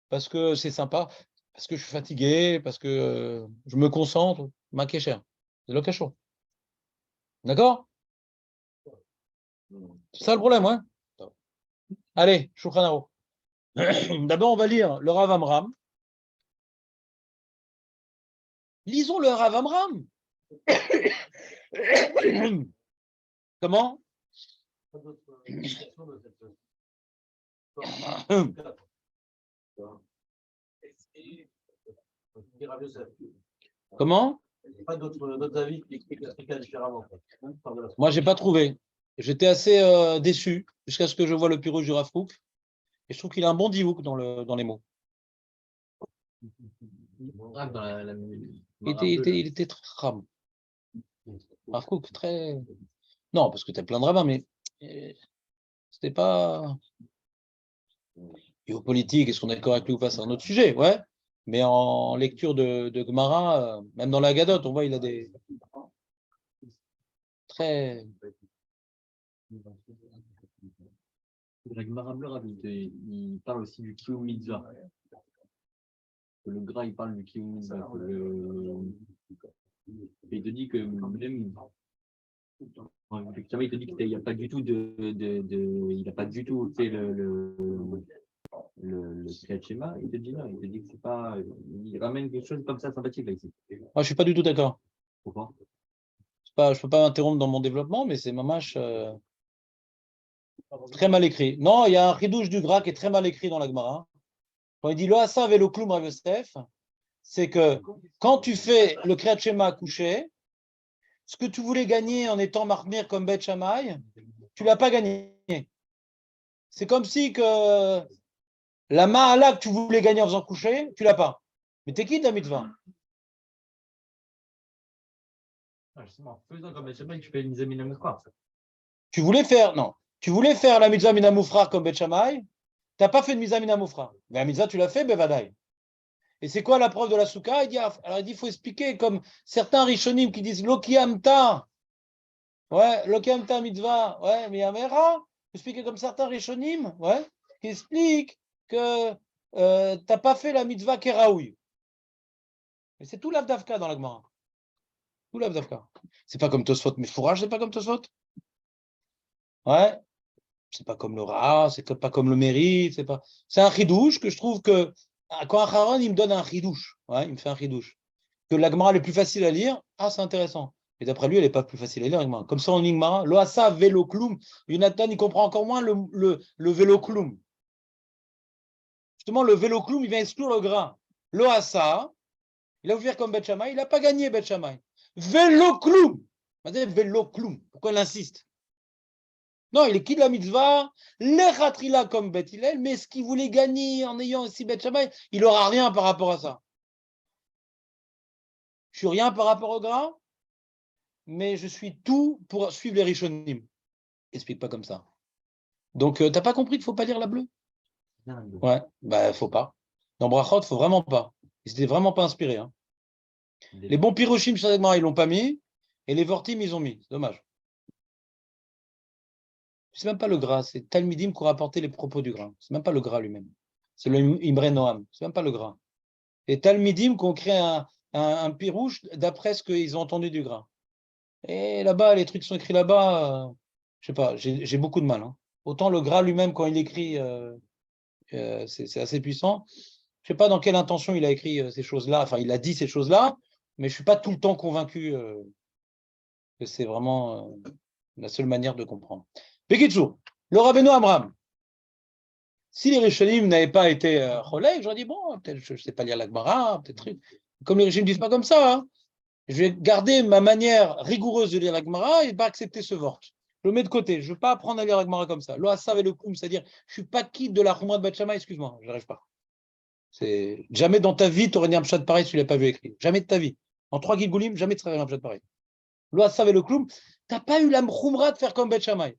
parce que c'est sympa, parce que je suis fatigué, parce que je me concentre. Ma cher. C'est le cachot. D'accord? C'est ça le problème, ouais. Allez, Shulchan. D'abord, on va lire le Rav Amram. Lisons le Rav Amram. Comment? Pas d'autres explications de cette Comment? Pas d'autres avis qui expliquent la Africa différemment. Moi, j'ai pas trouvé. J'étais assez déçu jusqu'à ce que je vois le Pirouge du Rav Kook. Et je trouve qu'il a un bon divouk dans les mots. Il était très ram. Rav Kook, très. Non, parce que tu as plein de rabbins, mais c'était pas. Géopolitique, est-ce qu'on est d'accord avec lui ou pas, c'est un autre sujet, ouais. Mais en lecture de Gemara, même dans la Gadot, on voit il a des. Très. La Gemara Bleu, il parle aussi du Kiyum Mitzvah. Le Gras, il parle du Kiyum Mitzvah. Il te dit que même. Effectivement, il te dit qu'il n'y a pas du tout il n'a pas du tout fait le schéma. Il te dit non, il te dit que c'est pas. Il ramène quelque chose comme ça sympathique là ici. Moi, je suis pas du tout d'accord. Pourquoi? Je peux pas m'interrompre dans mon développement, mais c'est mamache très mal écrit. Non, il y a un ridouche du Gras qui est très mal écrit dans la Gemara. Quand il dit lo asa velo klum Rav Yosef, c'est que quand tu fais le Kriyat Shema couché, ce que tu voulais gagner en étant marmire comme Beth Shammai, tu l'as pas gagné. C'est comme si que la ma'ala que tu voulais gagner en faisant coucher, tu l'as pas. Mais t'es qui ta mitzvah? Justement, faisant comme Beth tu fais une Zamina Moufra. Tu voulais faire la mitzvah minamoufra comme Beth Shammai, tu n'as pas fait de mitzvah minamoufra. Mais la mitzvah, tu l'as fait, bevadaï. Et c'est quoi la preuve de la souka? Il dit, faut expliquer comme certains rishonim qui disent Lokiamta. Ouais, Lokiamta mitzvah. Ouais, mais Yamera, faut expliquer comme certains rishonim, ouais, qui expliquent que tu n'as pas fait la mitzvah keraoui. Et c'est tout l'avdavka dans la Gemara. Tout l'avdavka. C'est pas comme Tosfot, mais fourrage, c'est pas comme Tosfot. Ouais, c'est pas comme le Ra, c'est pas comme le mérite, c'est un chidouche que je trouve que quand un Haran, il me donne un chidouche, ouais, il me fait un chidouche. Que la Gemara est plus facile à lire, c'est intéressant. Et d'après lui, elle n'est pas plus facile à lire, la Gemara. Comme ça, en Gemara, lo asa velo klum, Jonathan, il comprend encore moins le vélo klum. Justement, le vélo klum, il vient exclure le gras. Lo asa, il a ouvert comme Bet Shammai, il n'a pas gagné Bet Shammai. Vélo klum. Vélo klum. Pourquoi il insiste? Non, il est qui de la mitzvah, l'echatrila comme Beth Hillel, mais ce qu'il voulait gagner en ayant aussi Beth Shammai, il n'aura rien par rapport à ça. Je suis rien par rapport au gras, mais je suis tout pour suivre les Rishonim. Explique pas comme ça. Donc, t'as pas compris qu'il faut pas lire la bleue? Ouais, bah faut pas. Dans Brachot, faut vraiment pas. Ils étaient vraiment pas inspirés. Hein. Les bons Piroshim, ils l'ont pas mis, et les Vortim, ils ont mis. C'est dommage. C'est même pas le gras, c'est Talmidim qui a rapporté les propos du gras. C'est même pas le gras lui-même. C'est le Imre Noam. C'est même pas le gras. Et Talmidim qui ont créé un pirouche d'après ce qu'ils ont entendu du gras. Et là-bas, les trucs qui sont écrits là-bas, je sais pas, j'ai beaucoup de mal. Hein. Autant le gras lui-même, quand il écrit, c'est assez puissant. Je sais pas dans quelle intention il a écrit ces choses-là. Enfin, il a dit ces choses-là, mais je suis pas tout le temps convaincu que c'est vraiment la seule manière de comprendre. Bekitchou, le Rabbeinu Amram. Si les Rishonim n'avaient pas été Cholek, j'aurais dit, bon, peut-être je ne sais pas lire la Gemara, peut-être. Comme les Rishonim ne disent pas comme ça, hein, je vais garder ma manière rigoureuse de lire la Gemara et ne pas accepter ce vort. Je le mets de côté, je ne veux pas apprendre à lire la Gemara comme ça. Lo Asav et le Koum, c'est-à-dire, je ne suis pas quitte de la Khumra de Bat Shammai, excuse-moi, je n'arrive pas. Jamais dans ta vie, tu aurais dit un pshat pareil si tu ne l'as pas vu écrit. Jamais de ta vie. En 3 Gilgulim, jamais tu serais un pshat pareil. Lo Asav et le Koum, tu n'as pas eu la Khumra de faire comme Bet Shammai.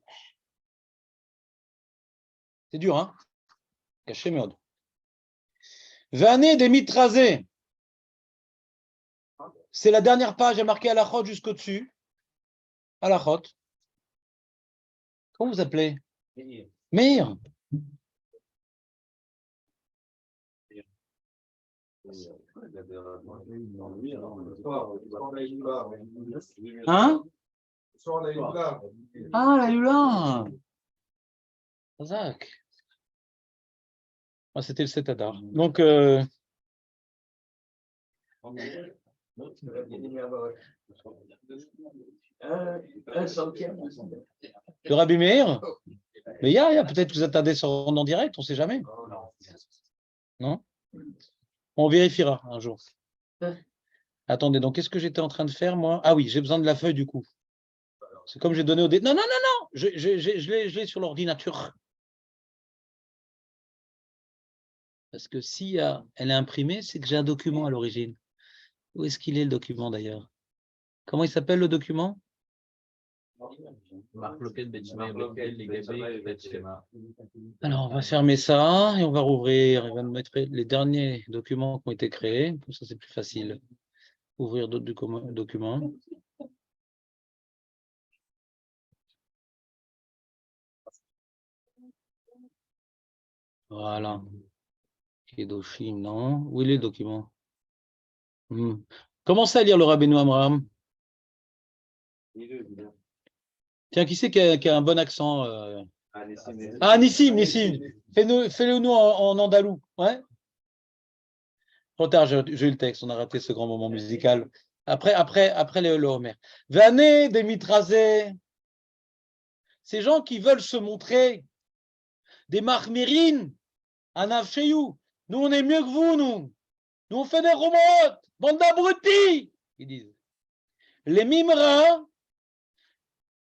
C'est dur, hein? Caché méod. Vané des mitrasés. C'est la dernière page, j'ai marqué Alachot jusqu'au-dessus. Alachot. Comment vous appelez? Meir. Hein? Ah, la Yula. Zach. Ah, c'était le 7 Adar. Donc, le Rabbi Meir. Mais il y a peut-être que vous attendez son en direct, on ne sait jamais. Non? On vérifiera un jour. Attendez, donc qu'est-ce que j'étais en train de faire, moi? Ah oui, j'ai besoin de la feuille du coup. C'est comme j'ai donné au dé. Non, je l'ai sur l'ordinateur. Parce que si elle est imprimée, c'est que j'ai un document à l'origine. Où est-ce qu'il est le document d'ailleurs? Comment il s'appelle le document? Alors, on va fermer ça et on va rouvrir. On va mettre les derniers documents qui ont été créés. Comme ça, c'est plus facile. Ouvrir d'autres documents. Voilà. Kedoshim, non. Où est le document? Commencez à lire le Rabbeinu Amram. Tiens, qui c'est qui a un bon accent Ah, Nissim. Fais-le nous en andalou. Ouais. Trop tard, j'ai eu le texte, on a raté ce grand moment musical. Après le Homer. Vané des mitrasés. Ces gens qui veulent se montrer des marmirines, un avcheyou. Nous, on est mieux que vous, nous. Nous, on fait des romots, bande d'abrutis, ils disent. Les mimra,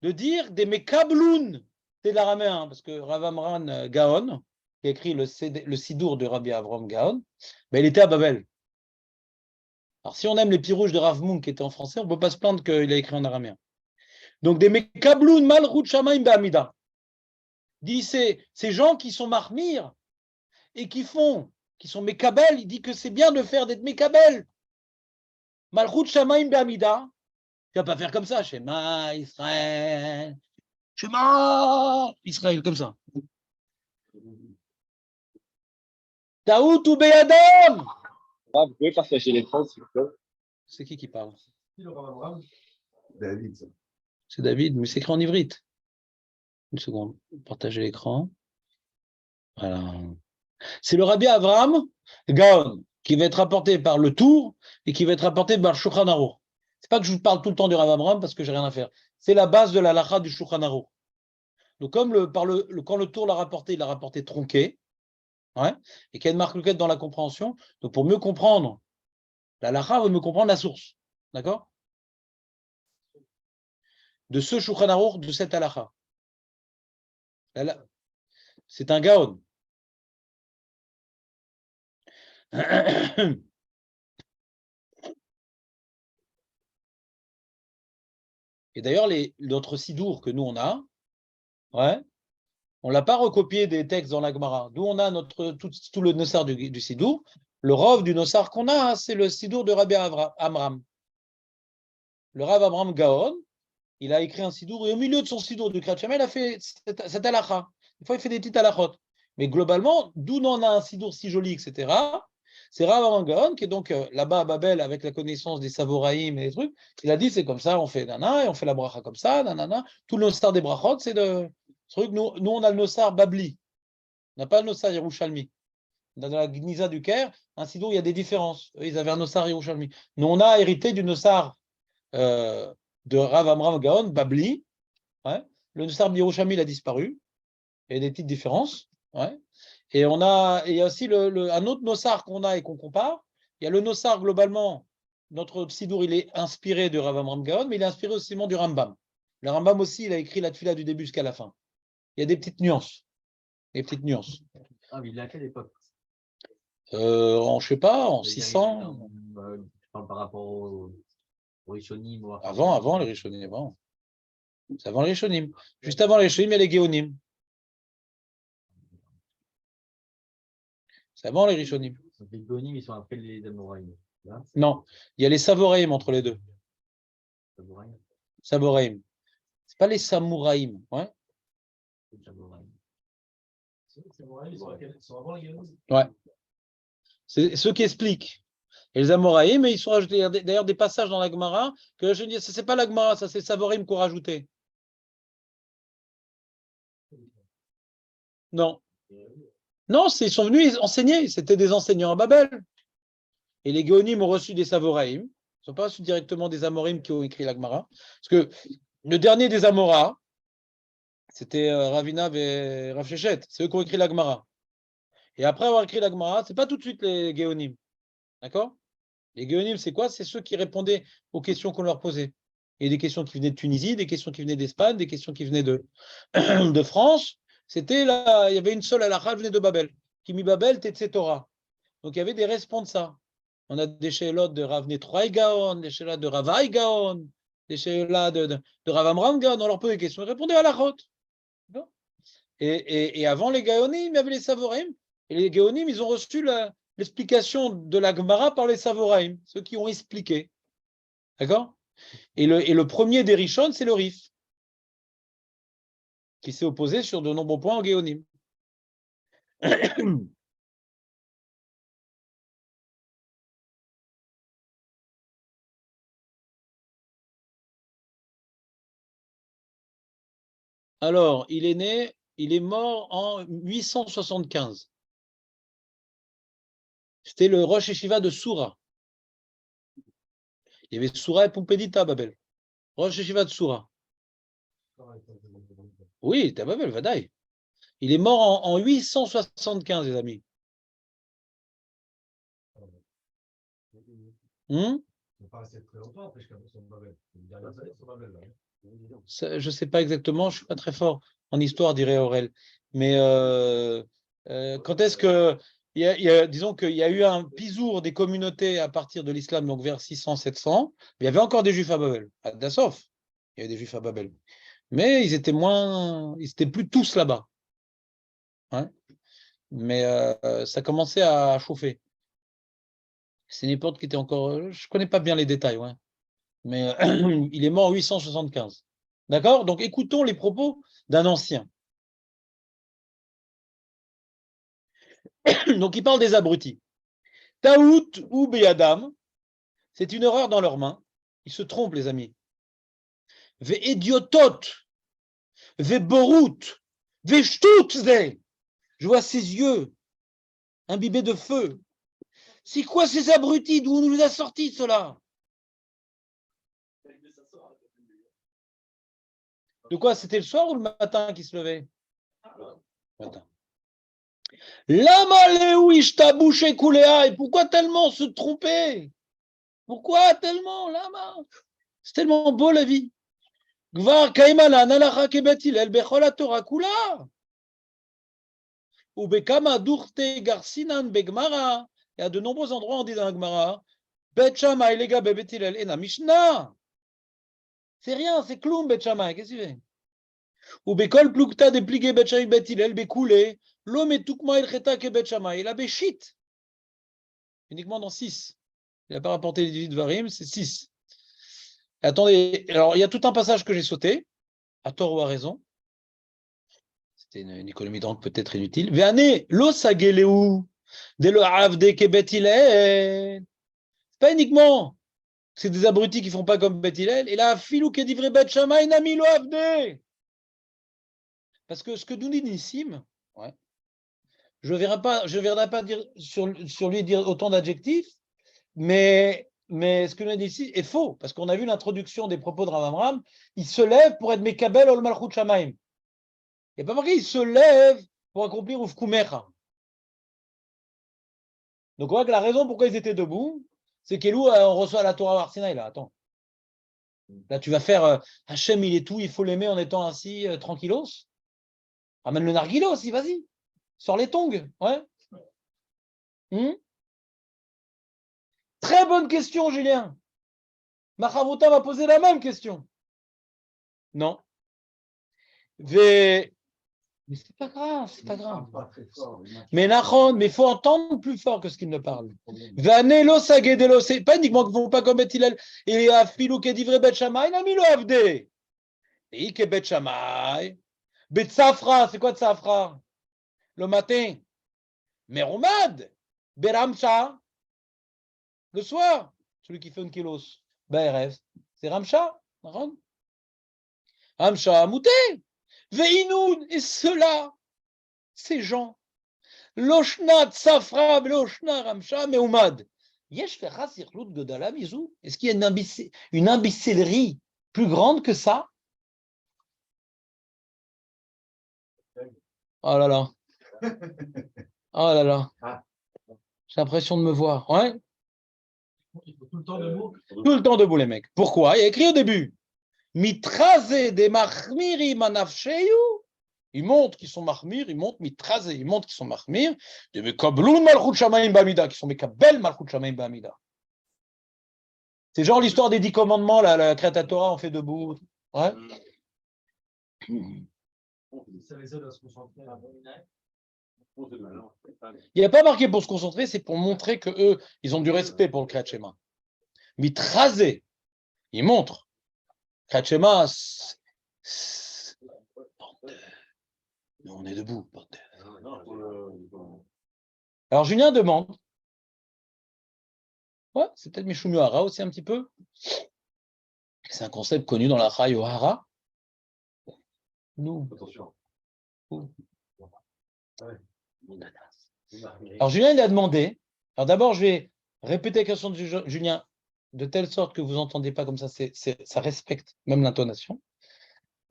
de dire des mekabloun, c'est de l'araméen, parce que Rav Amran Gaon, qui a écrit le Sidour de Rabbi Avram Gaon, ben, il était à Babel. Alors, si on aime les pirouges de Rav Munk qui était en français, on ne peut pas se plaindre qu'il a écrit en araméen. Donc, des mekabloun malchut shamaim be'amida. Dit ces gens qui sont marmires et qui sont mekabel, il dit que c'est bien de faire des mekabel. Malchut shamaim be'amida. Tu vas pas faire comme ça, Shema Israël. Shema Israël, comme ça. Taout ou Beyadam. Vous pouvez partager l'écran, s'il vous plaît. C'est qui parle? David. C'est David, mais c'est écrit en ivrite. Une seconde. Partager l'écran. Voilà. C'est le Rabbi Avraham Gaon qui va être rapporté par le Tour et qui va être rapporté par le Shulchan Aruch. C'est pas que je vous parle tout le temps du Rabbi Avraham parce que j'ai rien à faire. C'est la base de la halakha du Shulchan Aruch. Donc comme quand le Tour l'a rapporté, il l'a rapporté tronqué, ouais, et qu'il y a une marque dans la compréhension. Donc pour mieux comprendre la halakha, on veut mieux comprendre la source. D'accord? De ce Shulchan Aruch, de cette halakha. C'est un Gaon. Et d'ailleurs, notre sidour que nous on a, ouais, on ne l'a pas recopié des textes dans la Gemara. D'où on a tout le Nossar du sidour. Le Rov du Nossar qu'on a, hein, c'est le sidour de Rabbi Amram. Le Rav Amram Gaon, il a écrit un sidour et au milieu de son sidour du Kriyat Shema, il a fait cette halakha. Des fois, il fait des petites halakhot. Mais globalement, d'où on a un sidour si joli, etc., c'est Rav Amram Gaon qui est donc là-bas à Babel avec la connaissance des Savoraïm et des trucs. Il a dit c'est comme ça, on fait nana et on fait la bracha comme ça, nanana. Tout le Nossar des brachot, c'est de truc. Nous, on a le Nossar Babli. On n'a pas le Nossar Yerushalmi. Dans la Gniza du Caire, un sidour, il y a des différences. Eux, ils avaient un Nossar Yerushalmi. Nous, on a hérité du Nossar de Rav Amram Gaon, Babli. Ouais. Le Nosar Yerushalmi, il a disparu. Il y a des petites différences. Ouais. Et il y a aussi un autre Nosar qu'on a et qu'on compare. Il y a le Nosar, globalement, notre Sidour, il est inspiré de Rav Amram Gaon, mais il est inspiré aussi du Rambam. Le Rambam aussi, il a écrit la Tfila du début jusqu'à la fin. Il y a des petites nuances. Des petites nuances. Ah, mais il est à quelle époque? Je sais pas, en C'est-à-dire, 600. Je parle par rapport au Rishonim. Avant les Rishonim. Avant. C'est avant les Rishonim. Juste avant les Rishonim, il y a les Géonim. C'est avant les Rishonim. Donc, les Gonim, ils sont après les Amoraïm. Non, il y a les Savoraïm entre les deux. Savoraïm. C'est pas les Samouraïm. Ouais. Ils sont avant les Géonim. Ouais. C'est ceux qui expliquent. Et les Amoraïm, mais ils sont rajoutés. D'ailleurs, des passages dans la Gemara que je dis, c'est pas la Gemara, ça c'est Savoraïm qu'on rajouté. Non. Non, ils sont venus enseigner. C'était des enseignants à Babel. Et les Géonim ont reçu des Savoraïm. Ils ne sont pas reçus directement des Amorim qui ont écrit la Gemara. Parce que le dernier des Amoras, c'était Ravina et Rav Shechet. C'est eux qui ont écrit la Gemara. Et après avoir écrit la Gemara, ce n'est pas tout de suite les Géonim. D'accord? Les Géonim, c'est quoi? C'est ceux qui répondaient aux questions qu'on leur posait. Et des questions qui venaient de Tunisie, des questions qui venaient d'Espagne, des questions qui venaient de France. C'était là, il y avait une seule halakha qui venait de Babel. Qui mit Babel, Tetse Torah. Donc il y avait des responsables. On a des chélotes de Rav Netroy Gaon, des chélotes de Rav Hai Gaon, des chélotes de Rav Amram Gaon. On leur posait des questions, ils répondaient à la route. Et avant les Gaonim, il y avait les Savoraim. Et les Gaonim, ils ont reçu l'explication de la Gemara par les Savoraim, ceux qui ont expliqué. D'accord? Et le premier des Rishon, c'est le Rif, qui s'est opposé sur de nombreux points aux Gaonim. Alors, il est mort en 875. C'était le Rosh Yeshiva de Soura. Il y avait Soura et Pompédita à Babel. Rosh Yeshiva de Soura. Oui, il était à Babel, Vadaï. Il est mort en 875, les amis. Ils ne sont pas restés très longtemps après jusqu'à Babel. Les dernières années sont Babel. Je ne sais pas exactement, je ne suis pas très fort en histoire, dirait Aurel. Mais quand est-ce que. Disons qu'il y a eu un pisour des communautés à partir de l'islam, donc vers 600-700. Il y avait encore des juifs à Babel. À Dassof, il y avait des juifs à Babel. Mais ils étaient plus tous là-bas. Hein, mais ça commençait à chauffer. C'est une époque qui était encore. Je ne connais pas bien les détails, ouais. Mais il est mort en 875. D'accord? Donc écoutons les propos d'un ancien. Donc il parle des abrutis. Taout ou Béadam, c'est une erreur dans leurs mains. Ils se trompent, les amis. Ve idiotot, ve borut, ve shtutze. Je vois ses yeux imbibés de feu. C'est quoi ces abrutis? D'où on nous a sorti cela? De quoi? C'était le soir ou le matin qui se levait? Matin. Lama leouish ta bouche kouléa. Et pourquoi tellement se tromper? Pourquoi tellement? Lama. C'est tellement beau la vie. Gvar kaimana nalacha kebet Hillel bechol haTorah kula. Ou bekama durte garsinan begmara. Il y a de nombreux endroits on dit dans la Gemara. Bet Shammai lega bebet Hillel ena Mishnah. C'est rien, c'est kloum Bet Shammai. Qu'est-ce que tu fais? Ou bekol plukta depligé Bet Shammai bet Hillel bekoulé. L'homme est tukma el cheta ke Bet Shammai. Il a béchit. Uniquement dans 6. Il n'a pas rapporté les 18 varim, c'est 6. Attendez, alors il y a tout un passage que j'ai sauté, à tort ou à raison. C'était une économie d'encre peut-être inutile. Veane, l'osageleu, de le avde ke Bet Hillel. Pas uniquement, c'est des abrutis qui ne font pas comme Bet Hillel. Et là, filou ke divrei Bet Shammai nami lo avde. Parce que ce que nous dit Nissim, ouais, je ne verrai pas dire sur lui dire autant d'adjectifs, mais mais ce que l'on dit ici est faux, parce qu'on a vu l'introduction des propos de Rav Amram, il se lève pour être Mekabel ol Malchut Shamaim. Il n'y a pas marqué, il se lève pour accomplir Ufkumecha. Donc on voit que la raison pourquoi ils étaient debout, c'est qu'Elou, on reçoit la Torah Arsinaï, là, attends. Là, tu vas faire Hachem, il est tout, il faut l'aimer en étant assis tranquillos. Ramène le narguilo aussi, vas-y. Sors les tongs, ouais. Très bonne question, Julien. Machavota m'a posé la même question. Non. Mais c'est pas grave, c'est pas grave. Pas très fort, Mais Nachon, mais il faut entendre plus fort que ce qu'il ne parle. Vanelo sagedelo, c'est pas uniquement qu'ils ne font pas comme Bet Hillel et Afilou kedivre Bet Shammai, Namilo Avde. Et que Bet Shammai, Bet Safra, c'est quoi de Safra? Le matin. Meroumad, Beramcha, le soir, celui qui fait une kilos. BRF, c'est Ramcha, Ramcha Mouté, Veinoun, et ceux-là, ces gens, Loshna Tsafra, Loshna Ramcha, Meoumad. Yesh Ferra Sirlout Godala Mizou. Est-ce qu'il y a une imbécilerie plus grande que ça? Oh là là. Oh là là. J'ai l'impression de me voir. Ouais. Il faut tout le temps debout. Tout le temps debout, les mecs. Pourquoi? Il y a écrit au début. Mitrasé des mahmiri manafsheyu. Ils montrent qu'ils sont mahmir, ils montrent mitrasé, ils montrent qu'ils sont mahmir. Des mekabloun malchut shamayim ba'amida, qui sont mekabel malchut shamayim ba'amida. C'est genre l'histoire des 10 commandements, là, la Créateur Torah, on fait debout. Ouais. Ça les aide à se concentrer. Il n'y a pas marqué pour se concentrer, c'est pour montrer que eux, ils ont du respect pour le Kriyat Shema. Mitrasé, ils montrent. Kriyat Shema, nous, on est debout. Alors, Julien demande. Ouais, c'est peut-être Mishumu Hara aussi un petit peu. C'est un concept connu dans la Chai Ohara. Nous. Attention. Alors, Julien, il a demandé. Alors, d'abord, je vais répéter la question de Julien de telle sorte que vous n'entendez pas comme ça, ça respecte même l'intonation.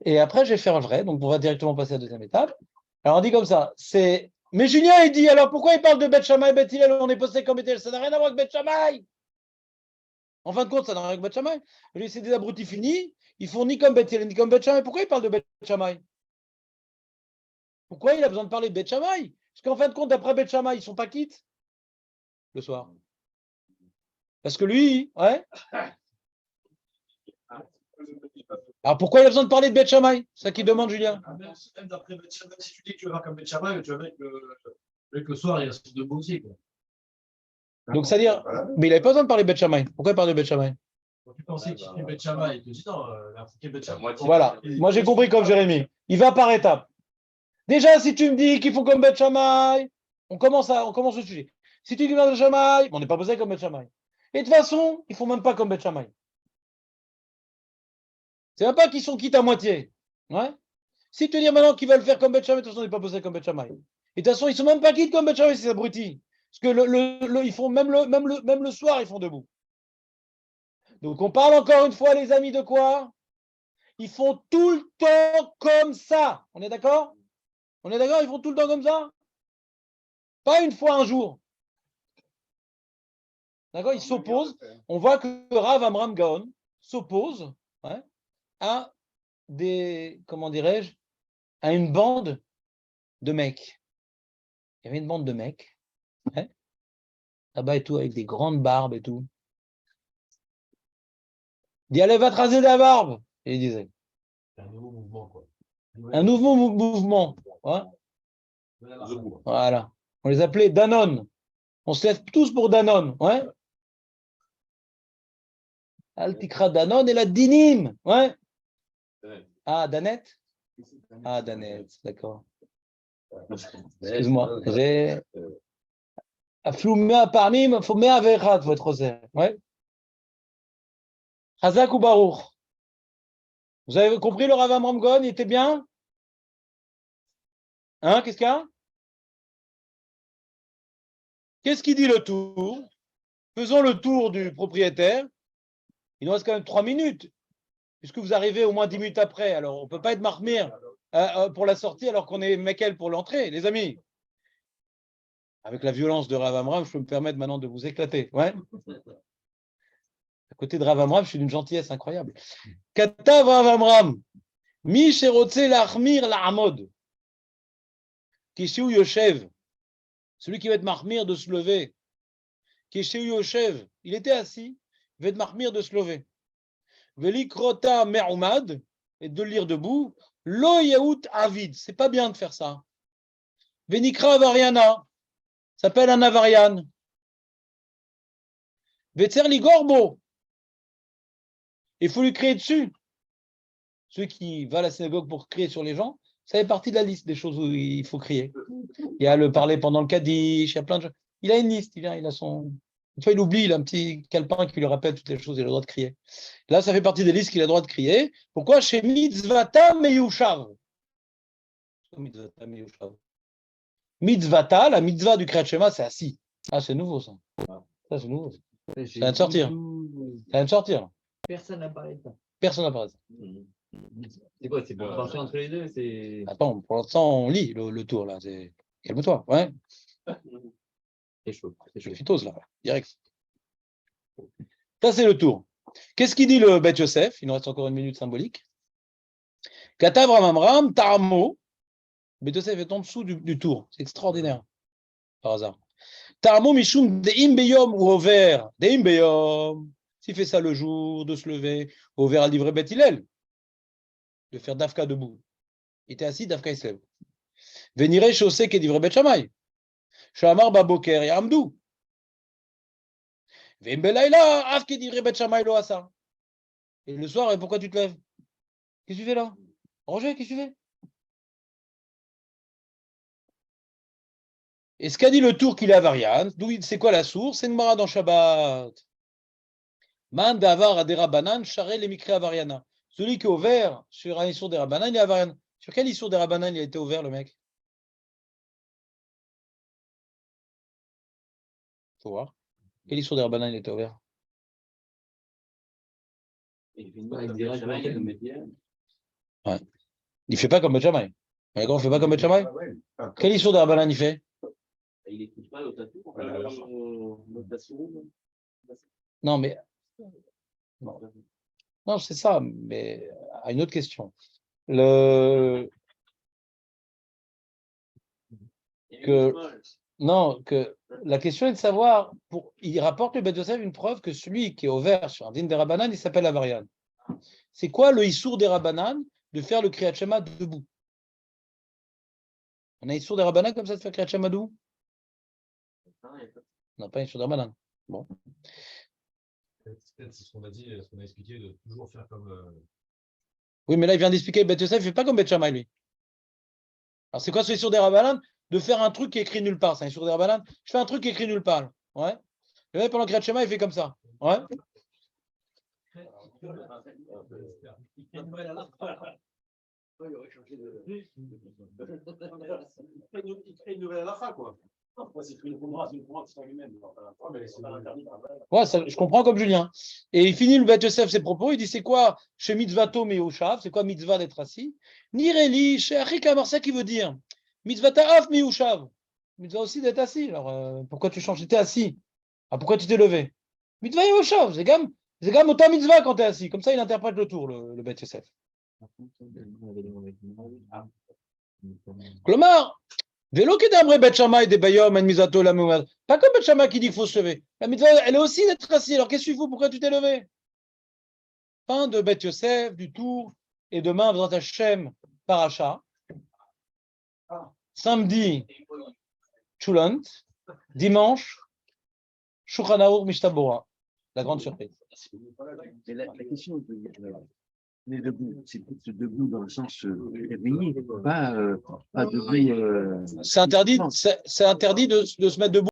Et après, je vais faire le vrai. Donc, on va directement passer à la deuxième étape. Alors, on dit comme ça. Mais Julien, il dit, alors pourquoi il parle de Bet Shammai et Bet Hillel? On est posté comme Bet Hillel. Ça n'a rien à voir avec Bet Shammai. En fin de compte, ça n'a rien à voir avec Bet Shammai. Lui, c'est des abrutis finis. Ils font ni comme Bet Hillel, ni comme Bet Shammai. Pourquoi il parle de Bet Shammai? Pourquoi il a besoin de parler de Bet Shammai? Parce qu'en fin de compte, après Bet Shammai, ils ne sont pas quittes le soir. Parce que lui, ouais. Alors pourquoi il a besoin de parler de Bet Shammai? C'est ça qu'il demande, Julien. Même d'après Bet Shammai, si tu dis que tu vas faire comme Bet Shammai, tu vas avec le soir, il reste debout aussi. Quoi. Donc, c'est-à-dire, mais il n'avait pas besoin de parler de Bet Shammai. Pourquoi il parle de Bet Shammai? Quand tu pensais qu'il fait Bet Shammai, il te dit non, il a fait Bet Shammai. Voilà, moi j'ai compris comme Jérémy. Il va par étapes. Déjà, si tu me dis qu'ils font comme Bet Shammai, on commence le sujet. Si tu dis Bet Shammai, on n'est pas posé comme Bet Shammai. Et de toute façon, ils ne font même pas comme Bet Shammai. C'est même pas qu'ils sont quittes à moitié. Ouais. Si tu dis maintenant qu'ils veulent faire comme Bet Shammai, de toute façon, on n'est pas posé comme Bet Shammai. Et de toute façon, ils ne sont même pas quittes comme Bet Shammai, ces abrutis. Parce que ils font même le soir, ils font debout. Donc on parle encore une fois, les amis, de quoi? Ils font tout le temps comme ça. On est d'accord? On est d'accord? Ils font tout le temps comme ça? Pas une fois un jour. D'accord? Ils s'opposent. On voit que Rav Amram Gaon s'oppose à des, comment dirais-je, à une bande de mecs. Il y avait une bande de mecs, là-bas et tout, avec des grandes barbes et tout. Il dit, allez, va te raser la barbe. Et il disait. Un nouveau mouvement, quoi. Un nouveau mouvement. Voilà. On les appelait Danone. On se lève tous pour Danone. Ouais. Altikra Danone et la Dinim. Ouais. Ah, Danette? Ah, Danette, d'accord. Excuse-moi. J'ai. Afloumea parmi, il faut mea verrat, votre rosaire. Ouais. Chazak ou Baruch. Vous avez compris le Rav Amram Gaon, il était bien? Hein, qu'est-ce qu'il y a? Qu'est-ce qu'il dit le tour? faisons le tour du propriétaire. Il nous reste quand même 3 minutes, puisque vous arrivez au moins 10 minutes après. Alors, on ne peut pas être marmire pour la sortie alors qu'on est Mekel pour l'entrée, les amis. Avec la violence de Rav Amram, je peux me permettre maintenant de vous éclater. Ouais. À côté de Rav Amram, je suis d'une gentillesse incroyable. Katav Rav Amram, Mi Sherotze Lachmir La'amod, Kishu Yoshev, celui qui va être marmire de se lever. Kishu Yoshev, il était assis, il va être marmire de se lever. Velikrota Me'umad, et de lire debout. Lo Yaout Avid, c'est pas bien de faire ça. Venikra Variana, s'appelle un avarian. Vetzerli Gorbo, il faut lui crier dessus. Celui qui va à la synagogue pour crier sur les gens, ça fait partie de la liste des choses où il faut crier. Il y a le parler pendant le Kaddish, il y a plein de choses. Il a une liste, il a son. Une fois, il oublie, il a un petit calepin qui lui rappelle toutes les choses, il a le droit de crier. Là, ça fait partie des listes qu'il a le droit de crier. Pourquoi chez Mitzvata Meyushav? Mitzvata Meyushav. Mitzvata, la mitzvah du Kriyat Shema, c'est assis. Ah, c'est nouveau ça. Ça, c'est nouveau. Ça vient de sortir. Ça vient de sortir. Personne n'a parlé de ça. Personne n'a parlé de ça. C'est quoi? C'est pour pencher entre les deux? C'est Attends, pour l'instant, on lit le tour là. Calme-toi. Ouais. chaud. C'est chaud. Je phytose là, direct. Ça, c'est le tour. Qu'est-ce qu'il dit le Beth Yosef? Il nous reste encore une minute symbolique. Katav Ramamram, Taramo. Beth Yosef est en dessous du tour. C'est extraordinaire. Par hasard. Taramo Mishum Deim Beyom ou Over. Deim Beyom. S'il fait ça le jour, de se lever, Over à livrer Beth Hillel. De faire Dafka debout. Il était assis, Dafka il se lève. Venire chaussé qui est livré Beth Shammai. Shamar Baboker et Amdou. Vembelaïla, Af qui est livré Beth Shammai lo asa. Et le soir, et pourquoi tu te lèves? Qu'est-ce que tu fais là? Roger, qu'est-ce que tu fais? Et ce qu'a dit le tour qu'il est à Varian, c'est quoi la source? C'est une Mara dans Shabbat. Man davar adera banan, charé les mikre avariana. Celui qui est ouvert sur un Issour des Rabbanan, il est avarian. Sur quel Issour des Rabbanan il a été ouvert, le mec? Faut voir. Quel Issour des Rabbanan il a été ouvert? Il Il fait pas comme Beth Shammai. D'accord, il fait pas comme Beth Shammai. Quel Issour des Rabbanan il fait? Il écoute pas l'otatou. Non, mais. Non, c'est ça, mais à une autre question. Non, que la question est de savoir, il rapporte le Beth Yosef une preuve que celui qui est ouvert sur un din des Rabbanan, il s'appelle Avarian. C'est quoi le Issour des Rabbanan de faire le Kriyat Shema debout? On a Issour des Rabbanan comme ça de faire Kriyat Shema debout? Non, pas Issour des Rabbanan. Bon. C'est ce qu'on a dit, ce qu'on a expliqué, de toujours faire comme. Oui, mais là, il vient d'expliquer, Beth Yosef, il ne fait pas comme Beth Shammai, lui. Alors, c'est quoi ce Issour des Rabbanan? De faire un truc qui est écrit nulle part. C'est un Issour des Rabbanan. Je fais un truc qui est écrit nulle part. Ouais. Le mec, pendant Kriyat Shema, il fait comme ça. Ouais. Ouais, ça, je comprends comme Julien. Et il finit le Beth Yosef ses propos, il dit c'est quoi chez Mitzvato Miyushav, c'est quoi mitzvah d'être assis? Nireli, chez Achika Marsa qui veut dire Mitzvata Af Miyushav. Mitzvah aussi d'être assis. Alors pourquoi tu changes? Tu étais assis. Ah, pourquoi tu t'es levé? Mitzvah Miyushav, c'est comme autant mitzvah quand tu es assis. Comme ça, il interprète le tour, le Beth Yosef. Klomar, vélo qui d'Amré Beth Shammai des Bayom en Mizato la Moumad. Pas comme Beth Shammai qui dit qu'il faut se lever. La mitzvah, elle est aussi d'être assis. Alors qu'est-ce qu'il faut? Pourquoi tu t'es levé? Fin de Beth Yosef, du tour, et demain, dans Hachem, Paracha. Samedi, Chulant. Dimanche, Shulchan Aruch Mishtabura. La grande surprise. Mais la question de les debout, c'est debout dans le sens réveillé, pas debout. C'est interdit de se mettre debout.